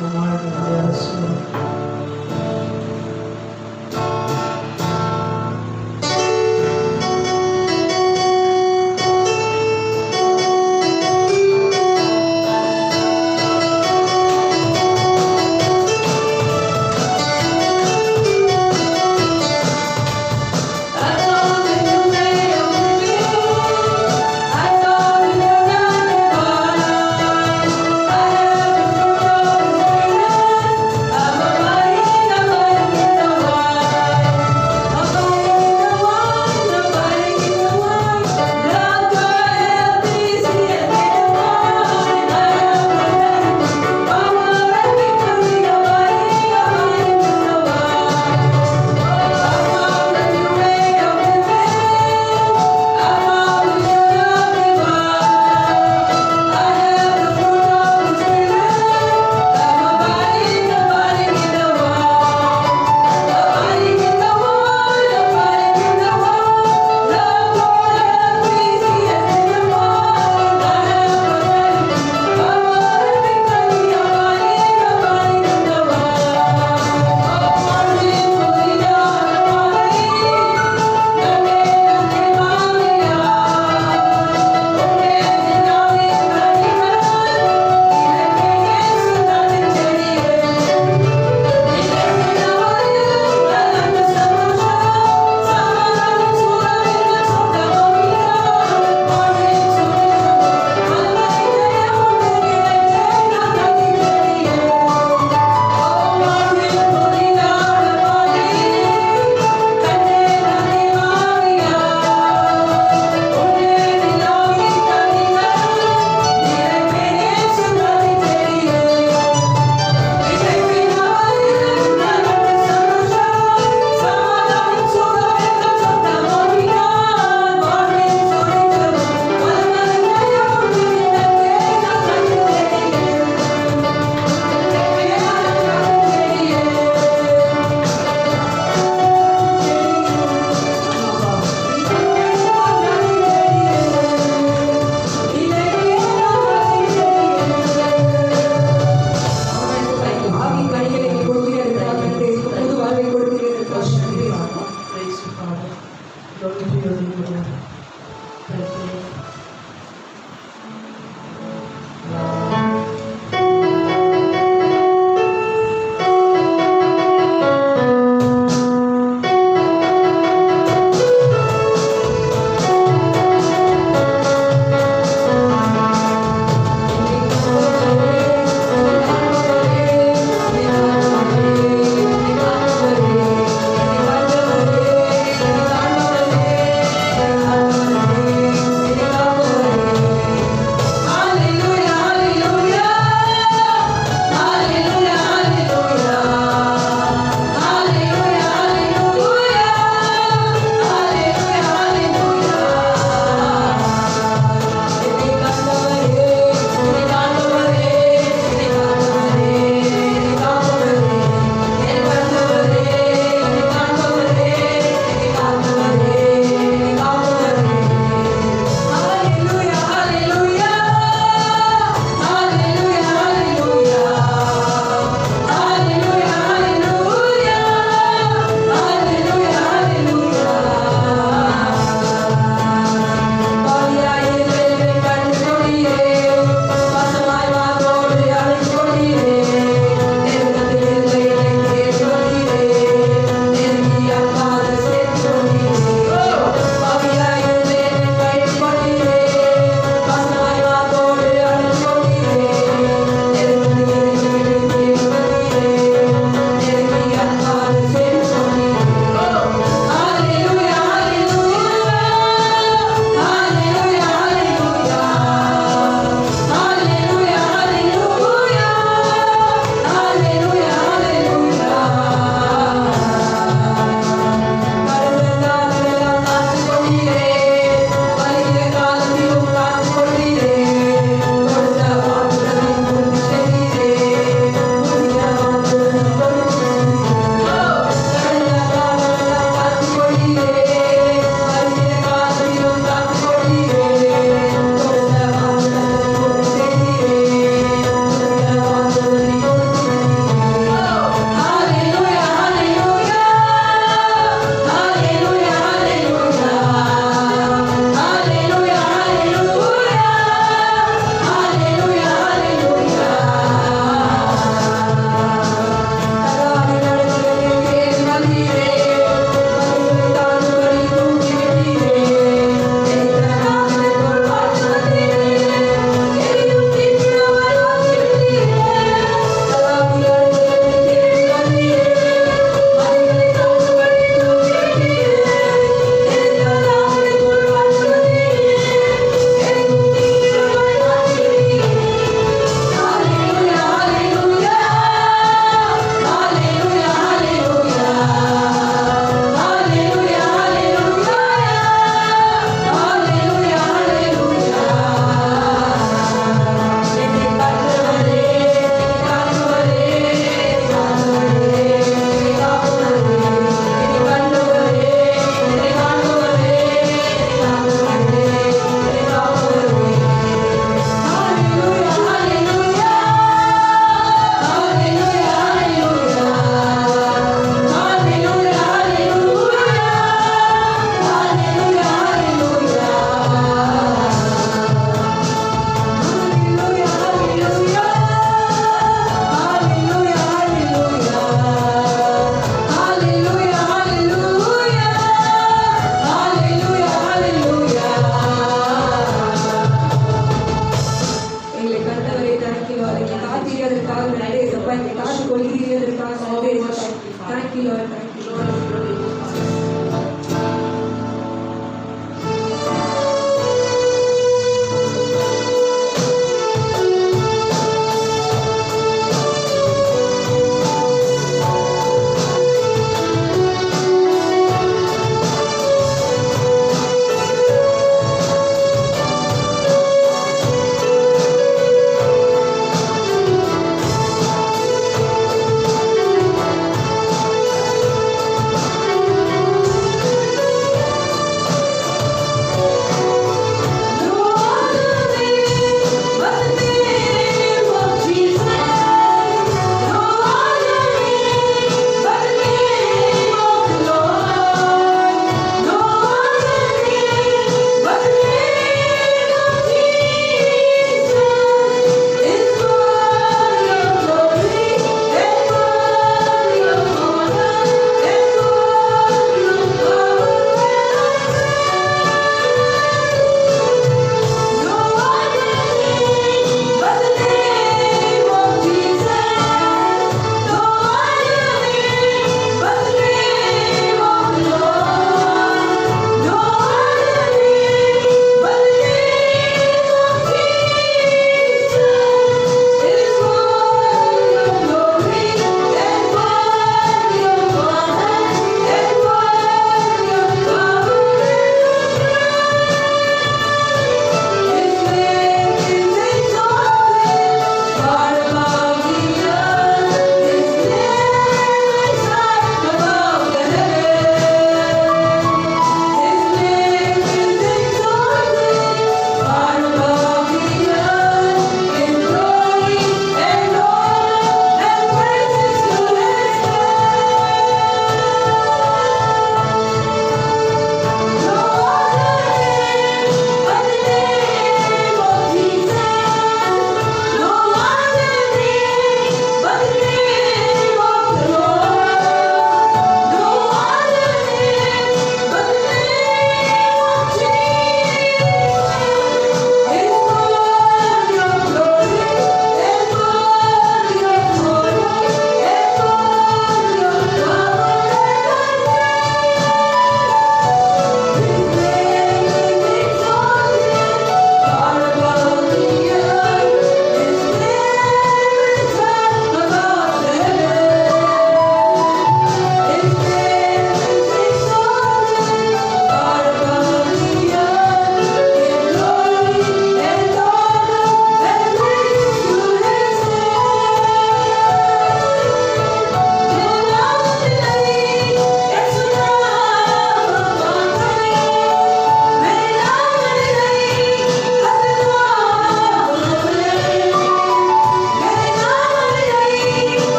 வாழ்வு. I செய்ததற்காக thank you Lord.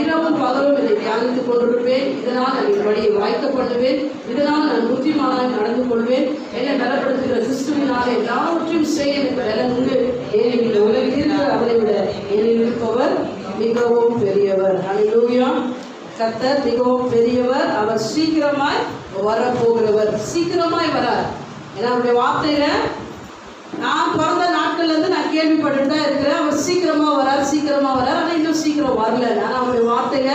இரவும் பகலும் இதை தியானித்துக் கொண்டிருப்பேன். இதனால் நான் என் வழியை வாய்க்க பண்ணுவேன். இதனால் நான் புத்திமானாய் நடந்து கொள்வேன். என்னை பலப்படுத்துகிற கிறிஸ்துவினாலே எல்லாவற்றையும் செய்ய எனக்கு பலன் உண்டு. ஏனெனில் இந்த உலகில் அவரை விட என்னில் இருப்பவர் மிகவும் பெரியவர். அல்லேலூயா. கர்த்தர் மிகவும் பெரியவர். அவர் சீக்கிரமாய் வரப்போகிறவர். சீக்கிரமாய் வரார். ஏன்னா அவருடைய வார்த்தையில நான் பிறந்த நாட்கள்ல இருந்து நான் கேள்விப்பட்டு தான் இருக்கிறேன். அவர் சீக்கிரமா வரார், சீக்கிரமா வரார். ஆனால் இன்னும் சீக்கிரம் வரல. ஆனால் அவருடைய வார்த்தையில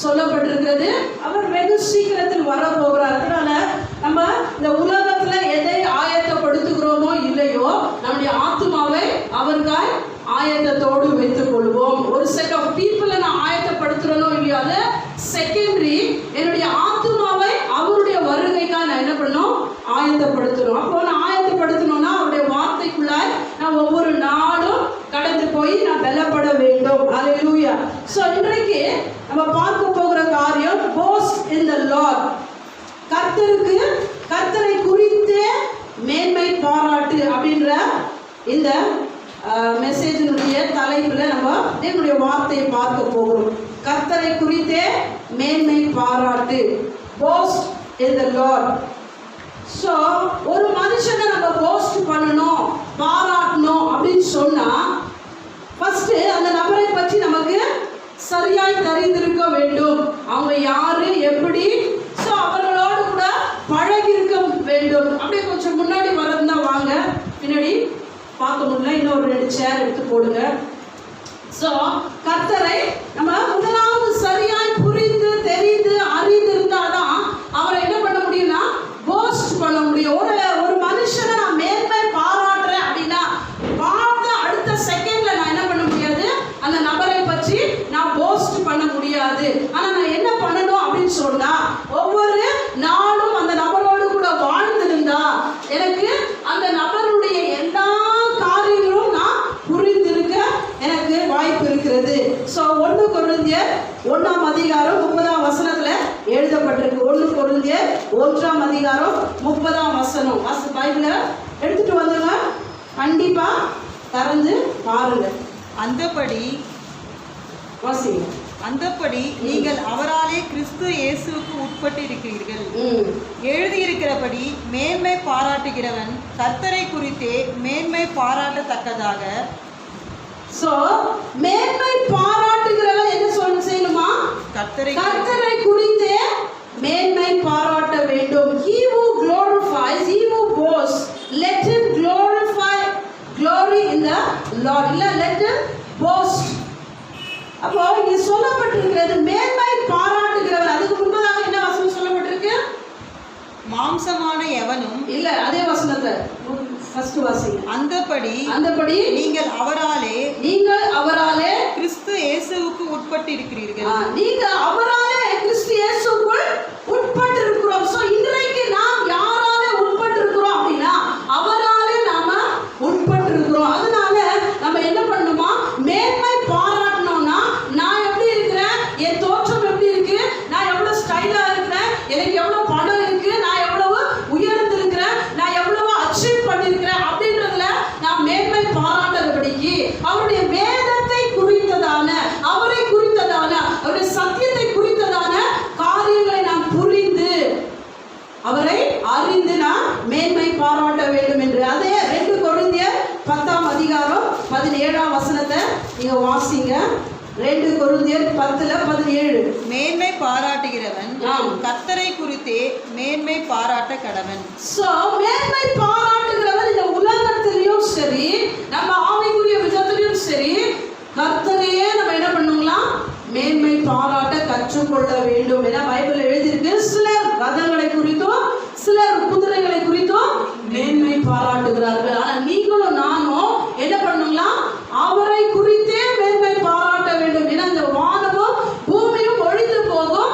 சொல்லப்பட்டிருக்கிறது அவர் வெகு சீக்கிரத்தில் வர போகிறார். அதனால நம்ம இந்த உலகத்துல எதை ஆயத்தப்படுத்துகிறோமோ இல்லையோ நம்முடைய ஆத்மாவை அவருக்காய் ஆயத்தத்தோடு வைத்துக் கொள்வோம். ஒரு செட் ஆஃப் பீப்புளை நான் ஆயத்தப்படுத்துறனோ இல்லையோ அது செகண்டரி. என்னுடைய ஆத்மாவை அவருடைய வருகைக்காக நான் என்ன பண்ணணும்? ஆயத்தப்படுத்தணும். அப்போ நான் ஆயத்தப்படுத்தணும்னா அவருடைய வார்த்தைக்குள்ளாய் நான் ஒவ்வொரு நாளும் கடந்து போய் நான் பலப்பட வேண்டும். அல்லேலூயா. சோ இன்றைக்கு நம்ம பார்க்க போகிற காரியம் boast in the Lord. கர்த்தரை குறித்து மேன்மை பாராட்டு அப்படின்ற இந்த மெசேஜினுடைய தலைப்புல நம்ம தேவனுடைய வார்த்தையை பார்க்க போகிறோம். கர்த்தரை குறித்தே மேன்மை பாராட்டு, boast in the Lord. So ஒரு மனுஷனை நம்ம போஸ்ட் பண்ணணும், பாராட்டணும் அப்படின்னு சொன்னா ஃபர்ஸ்ட் அந்த நபரை பற்றி நமக்கு சரியாய் தெரிந்திருக்க வேண்டும். அவங்க யாரு, எப்படி, ஸோ அவர்களோடு கூட பழகி இருக்க வேண்டும். அப்படியே கொஞ்சம் முன்னாடி வரதுன்னா வாங்க, பின்னாடி பார்க்க முடியல, இன்னொரு 2 சேர் எடுத்து போடுங்க. ஸோ கர்த்தரை நம்ம முதலாவது சரியாய் புரிந்து தெரிந்து அறிந்து இருந்தாதான் அவரை என்ன பண்ண முடியும்னா போஸ்ட் பண்ண முடியும். ஒரு மனுஷனை நான் மேன்மை பாராட்டுறேன் அப்படின்னா பார்த்த அடுத்த செகண்ட்ல நான் என்ன பண்ண முடியாது, அந்த நபரை பற்றி நான் போஸ்ட் பண்ண முடியாது. ஆனா நான் என்ன பண்ணணும் அப்படின்னு சொன்னா ஒவ்வொரு நாளும் அந்த நபரோடு கூட வாழ்ந்திருந்தா எனக்கு அந்த நபருடைய எல்லா காரியங்களும் நான் புரிந்திருக்க எனக்கு வாய்ப்பு இருக்கிறது. ஸோ 1 கொரிந்தியர் 1ஆம் அதிகாரம் 30ஆம் வசனத்துல எழுதப்பட்டிருக்கு. 1 கொரிந்தியர் 1ஆம் அதிகாரம் 30ஆம் வசனம். பைபிளை எடுத்துட்டு வந்துங்க, கண்டிப்பா திறந்து பாருங்க. அந்தபடி நீங்கள் அவராலே கிறிஸ்து இயேசுவுக்கு உட்பட்டு இருக்கிறீர்கள். எழுதியிருக்கிறபடி மேன்மை பாராட்டுகிறவன் கர்த்தரை குறித்தே மேன்மை பாராட்டத்தக்கதாக. சோ மேன்மை பாராட்டுகிறவன் என்ன செய்யணுமா? கர்த்தரை குறித்தே மேன்மை பாராட்ட வேண்டும். He who glorifies, he who boasts, let him glory in the Lord. இல்ல let him boast. அப்போ இங்க சொல்லப்பட்டிருக்கிறது மேன்மை பாராட்டுகிறவர். அதுக்கு முன்பதாக என்ன வசனம் சொல்லப்பட்டிருக்கு? மாம்சமான எவனும் இல்ல, அதே வசனத்தை ஃபர்ஸ்ட் வாசிங்க. அந்தபடி நீங்கள் அவராலே கிறிஸ்து இயேசுவுக்கு உட்பட்டு இருக்கிறீர்கள். நீங்க அவராலே கிறிஸ்து இயேசுவுக்குள் உட்பட்டு இருக்கிறோம். சோ இன்றைக்கு நாம் யாரால உட்பட்டு இருக்கிறோம் அப்படின்னா அவராலே நாம உட்பட்டு இருக்கிறோம். அதனால நம்ம என்ன பண்ணணுமா, மேன்மை பாராட்டணும்னா நான் எப்படி இருக்கிறேன், என் தோற்றம் எப்படி இருக்கு, நான் எவ்வளவு ஸ்டைலா இருக்கிறேன், எனக்கு எவ்வளவு பணம் இருக்கு, நான் எவ்வளவு உயர்ந்து இருக்கிறேன், நான் எவ்வளவு அச்சீவ் பண்ணிருக்கிறேன் அப்படின்றதுல நான் மேன்மை பாராட்டுறபடிக்கு அவருடைய வேதத்தை குறித்ததான, அவரை குறித்ததான, அவருடைய சத்தியத்தை குறித்ததான காரியங்களை நான் புரிந்து அவரை அறிந்து நான் மேன்மை பாராட்ட வேண்டும் என்று. அதே 2 கொரிந்தியர் 10ஆம் அதிகாரம் 17ஆம் வசனத்தை நீங்க வாசிங்க. 2 கொரிந்தியர் 10:17. மேன்மை பாராட்டுகிறவன் கர்த்தரை குறித்தே மேன்மை பாராட்ட கடவன். சோ மேன்மை பாராட்டுகிறவன் இந்த உலகத்திலையும் சரி நம்ம ஆவிக்குரிய விதத்திலையும் சரி கர்த்தரையே நம்ம என்ன பண்ணுங்களா, மேன்மை பாராட்ட கற்றுக்கொள்ள வேண்டும். என பைபிள் எழுதியிருக்கு. சிலர் ரதங்களை குறித்தும் சிலர் குதிரைகளை குறித்தும் மேன்மை பாராட்டுகிறார்கள். ஆனா நீங்களும் நானும் என்ன பண்ணுங்களா, அவரை குறித்தே மேன்மை பாராட்ட வேண்டும். ஏன்னா இந்த வானமும் பூமியும் ஒழிந்து போகும்,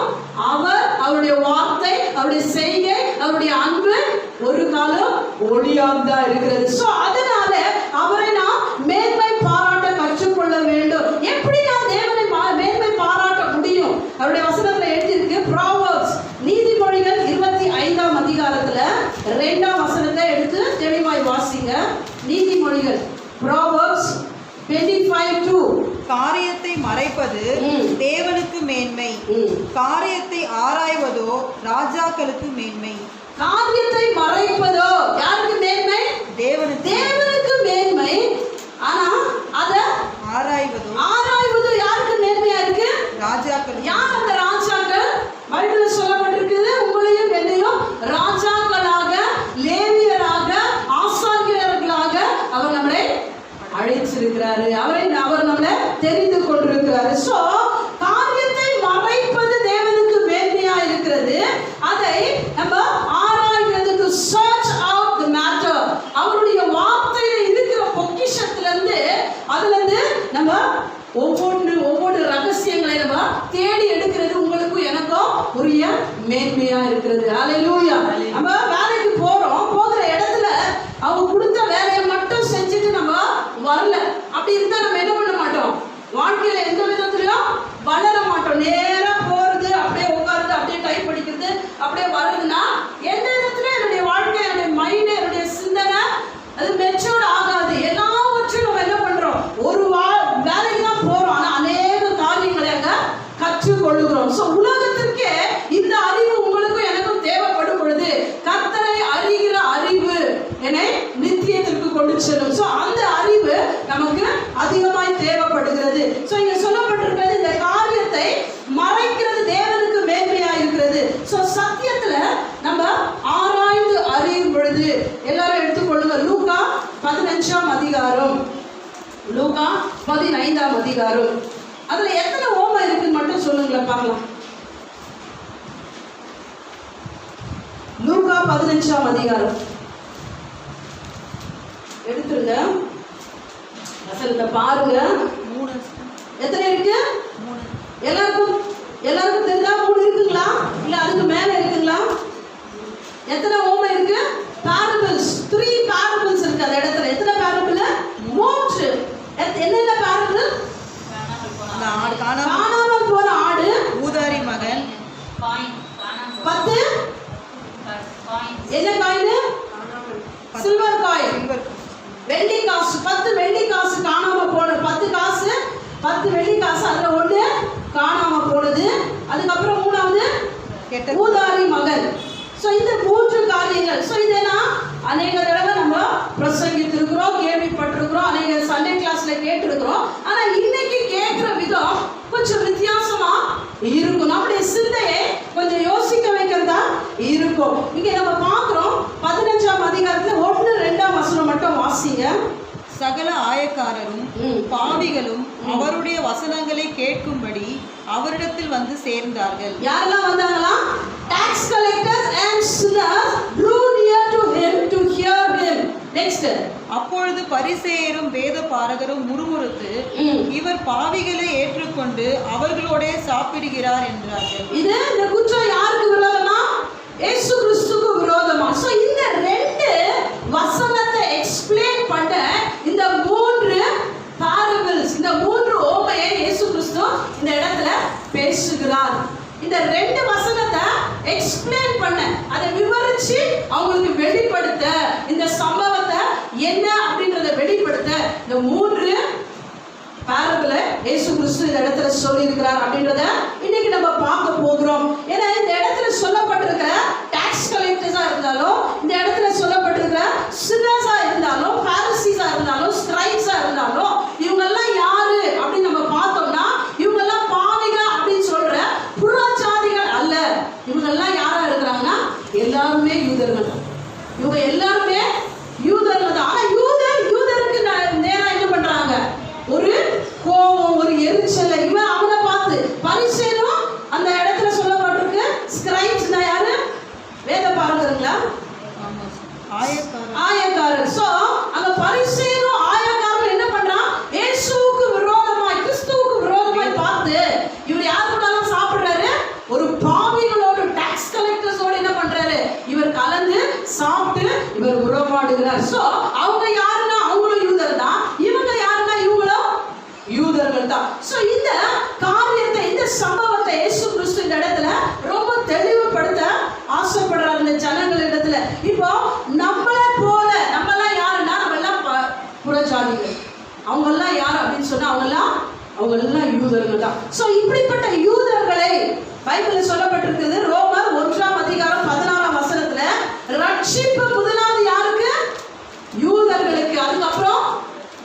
அவருடைய வார்த்தை, அவருடைய செய்கை, அவருடைய அன்பு ஒரு காலம் ஒளியாகதான் இருக்கிறது. சோ அதனால அவரை நாம் மேன்மை பாராட்ட கற்றுக்கொள்ள வேண்டும். எப்படி நாம் தேவனை மேன்மை பாராட்ட முடியும்? அவருடைய வசனத்துல எழுதியிருக்கு. ப்ராவர்ப்ஸ், நீதிமொழிகள் 25ஆம் அதிகாரத்துல 2ஆம் வசனத்தை எடுத்து தெளிவாய் வாசிங்க. நீதிமொழிகள் ப்ராவர்ப்ஸ் 25:2. காரியத்தை மறைப்பது தேவனுக்கு மேன்மை, காரியத்தை ஆராய்வதோ ராஜாக்களுக்கு மேன்மை. காரியத்தை மறைப்பதோ யாருக்கு மேன்மை? தேவனுக்கு மேன்மை. ஆனா அத ஆராய்வது யாருக்கு மேன்மையா இருக்கு? ராஜாக்கள். யார் அந்த ராஜாக்கள்? பைபிள்ல சொல்லப்பட்டிருக்குது, உங்களையும் என்னையும் ராஜாக்களாக, லேவியராக, ஆசாரியர்களாக அவர் நம்மளை அழைச்சிருக்கிறாரு. அவர் நம்மளை தெரிந்து கொண்டிருக்கிறாரு. சோ காரியத்தை மறைப்பது தேவனுக்கு மேன்மையா இருக்கிறது. அதை நம்ம ஆராய்கிறதுக்கு, சர்ச் அவுட் தி மேட்டர், அவருடைய வார்த்தையில இருக்கிற பொக்கிஷத்துல இருந்து அதுல இருந்து நம்ம ஒவ்வொரு ரகசியங்களை நம்ம தேடி எடுக்கிறது உங்களுக்கும் எனக்கும் உரிய மேன்மையா இருக்கிறது. ஹல்லேலூயா. நம்ம வேலைக்கு போறோம், போகிற இடத்துல அவங்க கொடுத்த வேலையை மட்டும் செஞ்சுட்டு நம்ம வரல. அப்படி இருந்தா நம்ம என்ன பண்ண மாட்டோம்? வாழ்க்கையில எந்த விதத்திலையும் வளர மாட்டோம். நேரா போறது, அப்படியே உட்கார்ந்து, அப்படியே டைப் படிக்கிறது, அப்படியே வர்றதுன்னா எந்த விதத்துல என்னுடைய வாழ்க்கை, என்னுடைய மைண்ட், என்னுடைய சிந்தனை அது மெச்சூர்ட் ஆகாது. எல்லாவற்றையும் நம்ம என்ன பண்றோம்? ஒரு வேலைக்கு தான் போறோம், ஆனா அநேக காரியங்களை அங்க கற்றுக்கொள்ளுகிறோம். சோ உலகத்திற்கே இந்த அறிவு உங்களுக்கும் எனக்கும் தேவைப்படும் பொழுது கர்த்தரை அறிகிற அறிவு என்னை நித்தியத்திற்கு கொண்டு செல்லும். சோ அந்த அறிவு நமக்கு அதிகமாய் தேவைப்படுகிறது. சோ இங்க சொல்லப்பட்டிருக்கிறது, இந்த காரியத்தை மறைக்கிறது தேவனுக்கு மேன்மையா இருக்கிறது. சோ சத்தியத்துல நம்ம ஆராய்ந்து அறியும் பொழுது, எல்லாரும் எடுத்துக்கொள்ளுங்க, லூக்கா 15ஆம் அதிகாரம், லூக்கா 15ஆம் அதிகாரம். அதுல எத்தனை ஓமை இருக்குன்னு மட்டும் சொல்லுங்களேன் பார்க்கலாம். லூக்கா 15ஆம் அதிகாரம் எடுத்துருங்க, வசனத்தை பாருங்க. எத்தனை இருக்கு? எல்லாருக்கும் தெரிஞ்சா 3 இருக்குங்களா? இல்ல அதுக்கு மேல இருக்குங்களா? எத்தனை ஓமை இருக்கு? parables, 3 parables இருக்கு அந்த இடத்துல. எத்தனை parable? 3. என்னென்ன parable? காணாமல் போன ஆடு, ஊதாரி மகன், 10 என்ன காயின்? சில்வர் காயின், வெள்ளி காசு. 10 வெள்ளி காசு காணாம போன, 10 காசு, 10 வெள்ளி காசு, அதுல ஒண்ணு காணாம போனது. அதுக்கப்புறம் 3வது ஊதாரி மகன். சோ இந்த 3 காரியங்கள். சோ இதெல்லாம் அநேக தடவை நம்ம பிரசங்கித்திருக்கிறோம், கேள்விப்பட்டிருக்கிறோம், அநேக சண்டே கிளாஸ்ல கேட்டிருக்கிறோம். ஆனா இன்னைக்கு கேட்கிற விதம் கொஞ்சம் வித்தியாசமா இருக்கும். நம்முடைய சிந்தையை கொஞ்சம் யோசிக்க வைக்கிறதா இருக்கும். இங்க நம்ம பார்க்கிறோம் 15ஆம் அதிகாரத்துல 1-2 வசனம் மட்டும் வாசிங்க. சகல ஆயக்காரரும் பாவிகளும் அவருடைய வசனங்களை கேட்கும்படி அவரிடத்தில் வந்து சேர்ந்தார்கள். யாரெல்லாம் வந்தாங்களா? tax collectors and sinners drew near to him to hear him. Next. அப்பொழுது பரிசேயரும் வேத பாரகரும் முறுமுறுத்து, இவர் பாவிகளை ஏற்றுக்கொண்டு அவர்களோட சாப்பிடுகிறார் என்றார்கள். இந்த குற்றம் யாருக்கு விரோதமா? இயேசு கிறிஸ்துவுக்கு விரோதமா. சோ இந்த 2 வசனத்தை எக்ஸ்பிளைன் பண்ண இந்த 3 parables, இந்த 3 ஓமையை இயேசு கிறிஸ்து இந்த இடத்துல பேசுகிறார். இந்த 2 வசனத்தை எக்ஸ்பிளைன் பண்ண, அதை விவரிச்சு அவங்களுக்கு வெளிப்படுத்த, இந்த சம்பவத்தை என்ன அப்படின்றத வெளிப்படுத்த இந்த 3 parable இயேசு கிறிஸ்து இந்த இடத்துல சொல்லி இருக்கிறார் அப்படின்றத இன்னைக்கு நம்ம பார்க்க போகிறோம். ஏன்னா இந்த இடத்துல சொல்லப்பட்டிருக்கிற டாக்ஸ் கலெக்டர்ஸா இருந்தாலும், இந்த இடத்துல சொல்லப்பட்டிருக்கிற சின்னர்ஸா இருந்தாலும், பாரிசீஸா இருந்தாலும், ஸ்கிரைப்ஸா இருந்தாலும், இவங்க எல்லாம் யாரு அப்படின்னு நம்ம பார்த்தோம்னா, இவங்க எல்லாம் பாவிகள் அப்படின்னு சொல்ற புறஜாதிகள் அல்ல. இவங்க எல்லாம் யாரா இருக்கிறாங்கன்னா எல்லாருமே யூதர்கள். இவங்க எல்லாருமே யூதர்கள் தான். ஆனா யூதருக்கு நேரா என்ன பண்றாங்க? ஒரு கோபம், ஒரு எரிச்சல். இவன் அவனை பார்த்து பரிசேயரும் அந்த இடத்துல சொல்லப்பட்டிருக்கு. ஸ்கிரைப்ஸ்னா யாரு? வேத பாரகர்களா? ஆயக்காரர். சோ அங்க பரிசேயரும் ஆயக்காரரும் என்ன பண்றான்? இயேசுவுக்கு விரோதமாய், கிறிஸ்துவுக்கு விரோதமாய் பார்த்து இவர் யார் கூட எல்லாம் சாப்பிடுறாரு? ஒரு பாவிகளோட, டாக்ஸ் கலெக்டர்ஸோட என்ன பண்றாரு? இவர் கலந்து சாப்பிட்டு இவர் உறவாடுகிறார். சோ அவங்க யாருன்னா அவங்களும் யூதர் தான், இவங்க யாருன்னா இவங்களும் யூதர்கள் தான். சோ இந்த காரியத்தை, இந்த சம்பவத்தை இயேசு கிறிஸ்து இந்த இடத்துல ரொம்ப தெளிவுபடுத்த ஆசைப்படுறார் இந்த ஜனங்களிடத்துல. இப்போ நம்மள போல, நம்மெல்லாம் யாருன்னா நம்ம எல்லாம் புறஜாதிகள். அவங்க எல்லாம் யார் அப்படின்னு சொன்னா அவங்க எல்லாம் யூதர்கள். யூதர்கள் தான். சோ இப்படிப்பட்ட யூதர்களை பைபிள்ல சொல்லப்பட்டிருக்கிறது. ரோமர் 1:16 ரட்சிப்பு முதலாவது யாருக்கு? யூதர்களுக்கு, அதுக்கப்புறம்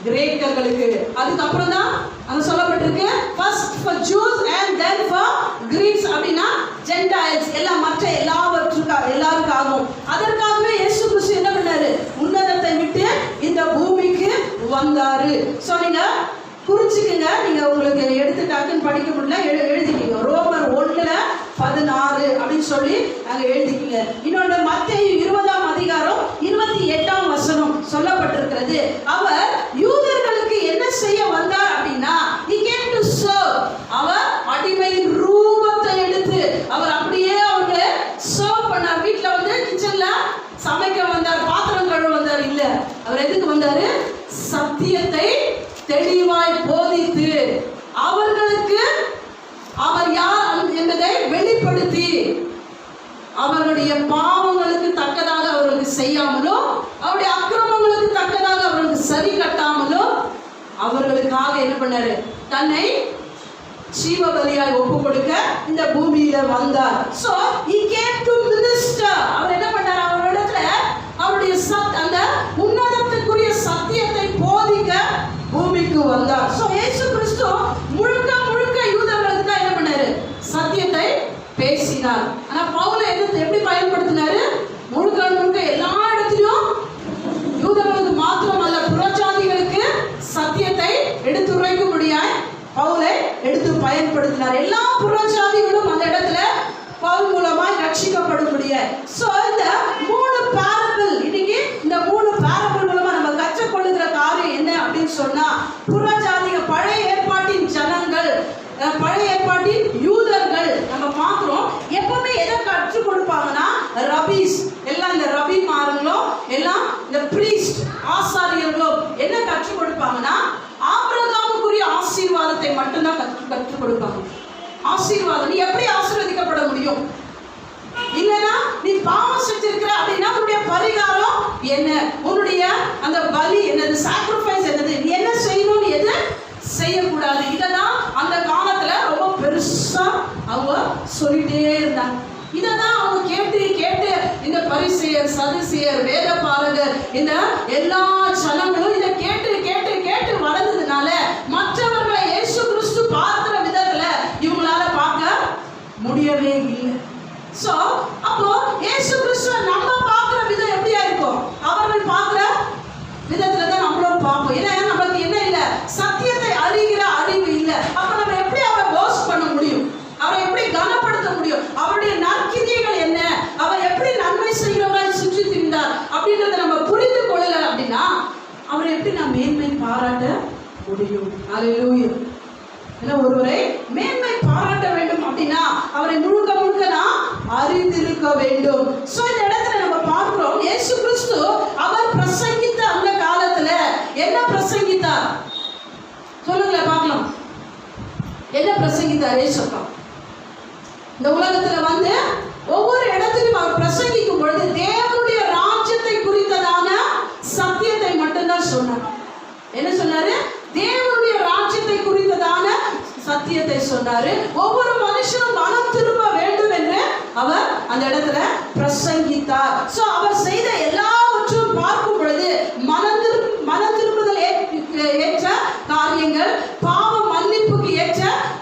கிரேக்கர்களுக்கு, அதுக்கப்புறம் தான் அங்க சொல்லப்பட்டிருக்கு first for Jews and then for Greeks அப்படினா Gentiles எல்லாம் மற்ற எல்லாருக்காகவும். அதற்காகவே இயேசு கிறிஸ்து என்ன பண்ணாரு? உன்னதத்தை விட்டு இந்த பூமிக்கு வந்தாரு. சோ நீங்க குறிச்சுக்கங்க, நீங்க உங்களுக்கு எடுத்து டக்குன்னு படிக்க முடியல எழுதிக்கீங்க. ரோமர் 1:16 அப்படின்னு சொல்லி அங்க எழுதிக்கீங்க. இன்னொன்று மத்தேயு 20:28 சொல்லப்பட்டிருக்கிறது. அவர் யூதர்களுக்கு என்ன செய்ய வந்தார் அப்படின்னா he came to serve. அவர் அடிமையின் ரூபத்தை எடுத்து அவர் அப்படியே அவங்களை சர்வ் பண்ணார். வீட்டுல வந்து கிச்சன்ல சமைக்க வந்தார், பாத்திரம் கழுவ வந்தார் இல்ல. அவர் எதுக்கு வந்தாரு? சத்தியத்தை தெளிவாய் போதித்து அவர்களுக்கு அவர் யார் என்பதை வெளிப்படுத்தி அவர்களுடைய பாவங்களுக்கு தக்கதாக அவர்களுக்கு செய்யாமலும் அவருடைய அக்கிரமங்களுக்கு தக்கதாக அவர்களுக்கு சரி கட்டாமலும் அவர்களுக்காக என்ன பண்ணாரு? தன்னை ஜீவபலியாய் ஒப்பு கொடுக்க இந்த பூமியில வந்தார். So he came to minister. அவர் என்ன பண்ணார்? அவரிடத்துல அவருடைய அந்த உன்னதத்துக்குரிய சத்தியத்தை போதிக்க பூமிக்கு வந்தார். சோ இயேசு கிறிஸ்து முழுக்க யூதர்களுக்கு தான் என்ன பண்ணாரு? சத்தியத்தை பேசினார். ஆனா பவுல் எப்படி பயன்படுத்தினாரு? முழுக்க எல்லா இடத்திலும் யூதர்களுக்கு மாத்திரம் அல்ல, புறஜாதிகளுக்கு சத்தியத்தை எடுத்துரைக்கும்படியாய் பவுலை எடுத்து பயன்படுத்தினார். எல்லா புறஜாதிகளும் அந்த இடத்துல பவுல் மூலமாய் ரட்சிக்கப்படும்படிய. சோ இந்த 3 பாரபிள், இன்னைக்கு இந்த 3 பாரபிள் மூலமா நம்ம கற்றுக்கொள்ளுகிற காரியம் என்ன அப்படின்னு சொன்னா, புறஜாதிக பழைய ஏற்பாட்டின் ஜனங்கள், பழைய ஏற்பாட்டின் யூதர்கள் நம்ம பார்க்கிறோம். எப்பவுமே எதை கற்றுக் கொடுப்பாங்கன்னா ரபீஸ், எல்லாம் இந்த ரபிமார்களும் எல்லாம் இந்த பிரீஸ்ட் ஆசாரியர்களும் என்ன கற்றுக் கொடுப்பாங்கன்னா ஆபிரகாமுக்குரிய ஆசீர்வாதத்தை மட்டும்தான் கற்றுக் கொடுப்பாங்க. ஆசீர்வாதம், நீ எப்படி ஆசீர்வதிக்கப்பட முடியும்? இல்லனா நீ பாவம் செஞ்சிருக்கிற அப்படின்னா உன்னுடைய பரிகாரம் என்ன, உன்னுடைய அந்த பலி என்னது, சாக்ரிஃபைஸ் என்னது, நீ என்ன செய்யணும், எது செய்யக்கூடாது. இததான் அந்த காலத்துல ரொம்ப பெருசா அவங்க சொல்லிட்டே இருந்தாங்க. இததான் அவங்க கேட்டு இந்த பரிசேயர், சதுசேயர், வேத பாரகர், இந்த எல்லா ஜனங்களும் இதை கேட்டு வளர்ந்ததுனால மற்றவர்களை இயேசு கிறிஸ்து பார்க்கிற விதத்துல இவங்களால பார்க்க முடியவே இல்லை. சோ அப்போ இயேசு கிறிஸ்துவை நம்ம பார்க்கிற விதம் எப்படியா இருக்கும்? அவர்கள் பார்க்கிற விதத்துல தான் நம்மளும் பார்ப்போம். ஏன்னா நமக்கு என்ன இல்லை? சத்தியத்தை அறிகிற அறிவு இல்லை. அப்ப நம்ம எப்படி அவரை போஸ்ட் பண்ண முடியும்? அவரை எப்படி கனப்படுத்த முடியும்? அவருடைய நற்கிரியைகள் என்ன, அவர் எப்படி நன்மை செய்கிறவராய் சுற்றி திரிந்தார் அப்படின்றத நம்ம புரிந்து கொள்ளல அப்படின்னா அவரை எப்படி நான் மேன்மை பாராட்ட முடியும்? அல்லேலூயா. ஒருவரை மேன்மை பாராட்ட வேண்டும் அப்படின்னா அவரை முழுக்க நான் அறிந்திருக்க வேண்டும். சோ இந்த இடத்துல நம்ம பார்க்கிறோம், இயேசு கிறிஸ்து அவர் பிரசங்கித்த அந்த காலத்துல என்ன பிரசங்கித்தார் சொல்லுங்களேன் பார்க்கலாம். என்ன பிரசங்கித்தார் இயேசு? இந்த உலகத்துல வந்து ஒவ்வொரு இடத்திலும் அவர் பிரசங்கிக்கும் பொழுது தேவனுடைய ராஜ்யத்தை குறித்ததான சத்தியத்தை மட்டும்தான் சொன்னார். என்ன சொன்னாரு? தேவனுடைய ராஜ்யத்தை குறித்ததான சத்தியத்தை சொன்னாரு. ஒவ்வொரு மனுஷனும் மனம் திரும்ப வேண்டும் என்று அவர் அந்த இடத்துல பிரசங்கித்தார். சோ அவர் செய்த எல்லாவற்றையும் பார்க்கும் பொழுது மன திரும்புதல் ஏற்ற காரியங்கள், பாவ மன்னிப்புக்கு ஏற்ற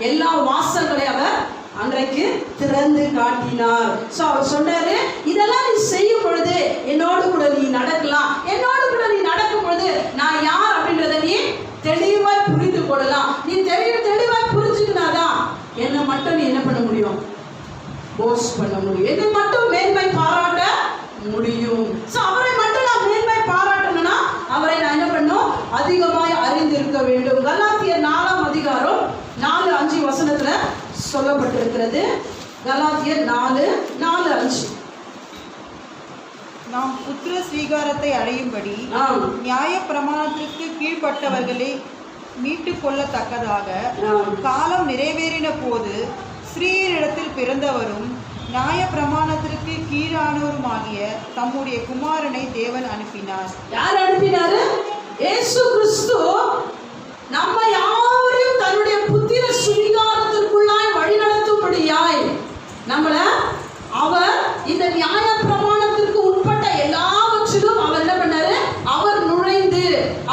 எல்லா வாசல்களை அவர் அன்றைக்கு திறந்து காட்டினார். சோ அவர் சொன்னாரு, இதெல்லாம் நீ செய்யும் பொழுது என்னோடு கூட நீ நடக்கலாம். என்னோடு கூட நீ நடக்கும் பொழுது நான் யார் அப்படின்றத நீ தெளிவாய் புரிந்து கொள்ளலாம். நீ தெளிவாய் புரிஞ்சுக்கினாதான் என்னை மட்டும் நீ என்ன பண்ண முடியும்? போஸ்ட் பண்ண முடியும். என்னை மட்டும் மேன்மை பாராட்ட முடியும். சோ அவரை மட்டும் நான் மேன்மை பாராட்டணும்னா அவரை நான் என்ன பண்ணும்? அதிகமாய் அறிந்திருக்க வேண்டும். கலாத்தியர் 4:4-5 சொல்லப்பட்டிருக்கிறது. கலாத்தியர் 4:4-5. நாம் புத்திர ஸ்வீகாரத்தை அடையும்படி நியாய பிரமாணத்திற்கு கீழ்ப்பட்டவர்களை மீட்டுக் கொள்ளத்தக்கதாக காலம் நிறைவேறின போது ஸ்ரீயினிடத்தில் பிறந்தவரும் நியாய பிரமாணத்திற்கு கீழானவருமாகிய தம்முடைய குமாரனை தேவன் அனுப்பினார். யார் அனுப்பினாரு? இயேசு கிறிஸ்து நம்ம யாவரையும் தன்னுடைய புத்திர சுவிகாரத்திற்குள்ளாய் வழிநடத்தும்படியாய் நம்மள அவர் இந்த நியாய பிரமாணத்திற்கு உட்பட்ட எல்லாவற்றிலும் அவர் என்ன பண்ணாரு? அவர் நுழைந்து,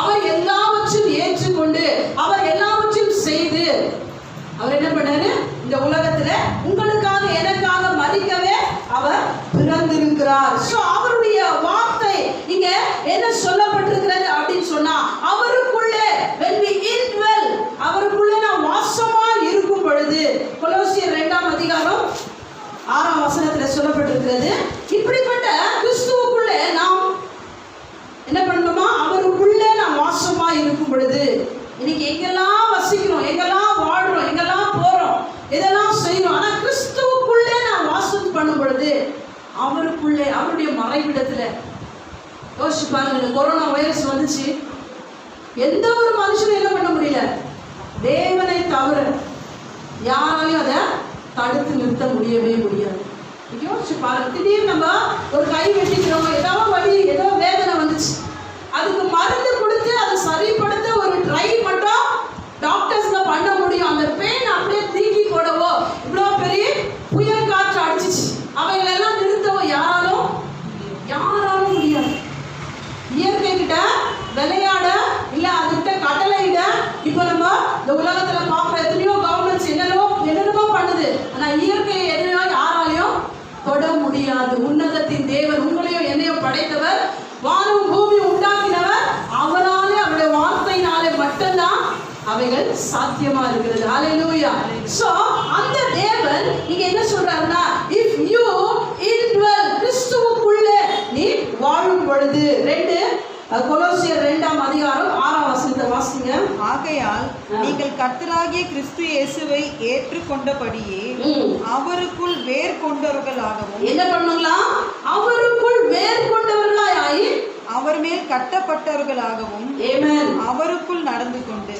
அவர் எல்லாவற்றையும் ஏற்றுக்கொண்டு, அவர் எல்லாவற்றையும் செய்து, அவர் என்ன பண்ணாரு? இந்த உலகத்துல உங்களுக்காக எனக்காக மரிக்கவே அவர் பிறந்திருக்கிறார். சோ அவருடைய வார்த்தை இங்க என்ன சொல்லப்பட்டிருக்கிறது அப்படின்னு சொன்னா, அவருக்குள்ளே when we indwell, அவருக்குள்ளே நாம் வாசமா இருக்கும் பொழுது, கொலோசியர் 2ஆம் அதிகாரம் 6ஆம் வசனத்துல சொல்லப்பட்டிருக்கிறது. இப்படிப்பட்ட கிறிஸ்துவுக்குள்ளே நாம் என்ன பண்ணணுமா? அவருக்குள்ளே நாம் வாசமா இருக்கும் பொழுது, இன்னைக்கு எங்கெல்லாம் வசிக்கிறோம், எங்கெல்லாம் வாழ்றோம், எங்கெல்லாம் போறோம், இதெல்லாம் செய்யறோம், ஆனா கிறிஸ்துவுக்குள்ளே நாம் வாசம் பண்ணும் பொழுது, அவருக்குள்ளே அவருடைய மறைவிடத்துல யோசிச்சு பாருங்க. இந்த கொரோனா வைரஸ் வந்துச்சு, எந்த ஒரு மனுஷனும் என்ன பண்ண முடியல, தேவனை தவிர யாராலையும் அதை தடுத்து நிறுத்த முடியவே முடியாது. யோசிச்சு பாருங்க, திடீர்னு நம்ம ஒரு கை வெட்டிக்கிறோம், ஏதோ வலி, ஏதோ வேதனை வந்துச்சு, அதுக்கு மருந்து கொடுத்து அதை சரிப்படுத்த ஒரு ட்ரை மட்டும் டாக்டர்ஸ்ல பண்ண முடியும். அந்த பெயின் அப்படியே தீக்கி போடவோ, இவ்வளோ பெரிய புயல் காற்று அடிச்சிச்சு, அவைகளெல்லாம் நிறுத்தவோ யாராலும் முடியாது. இயற்கை கிட்ட விளையாட இல்ல அதுகிட்ட கட்டளையிட இப்ப நம்ம இந்த உலகத்துல பார்க்குற எத்தனையோ கவர்மெண்ட்ஸ் என்னென்னமோ பண்ணுது, ஆனா இயற்கையை எதையோ யாராலையும் தொட முடியாது. உன்னதத்தின் தேவன் உங்களையும் என்னையும் படைத்தவர், வானம் பூமி உண்டாக்கினவர், அவராலே அவருடைய வார்த்தையினாலே மட்டும்தான் அவைகள் சாத்தியமா இருக்கிறது. ஹல்லேலூயா. சோ அந்த தேவன் நீங்க என்ன சொல்றாருன்னா, if you indwell, கிறிஸ்துவுக்குள்ளே நீ வாழும் பொழுது, கொலோசியர் 2ஆம் அதிகாரம் 6ஆம் வசனத்தை வாசிங்க. ஆகையால் நீங்கள் கர்த்தராகிய கிறிஸ்து இயேசுவை ஏற்றுக்கொண்டபடியே அவருக்குள் வேர் கொண்டவர்களாகவும், என்ன பண்ணுங்களா? அவருக்குள் வேர் கொண்டவர்களாய் அவர் மேல் கட்டப்பட்டவர்களாகவும் அவருக்குள் நடந்து கொண்டு,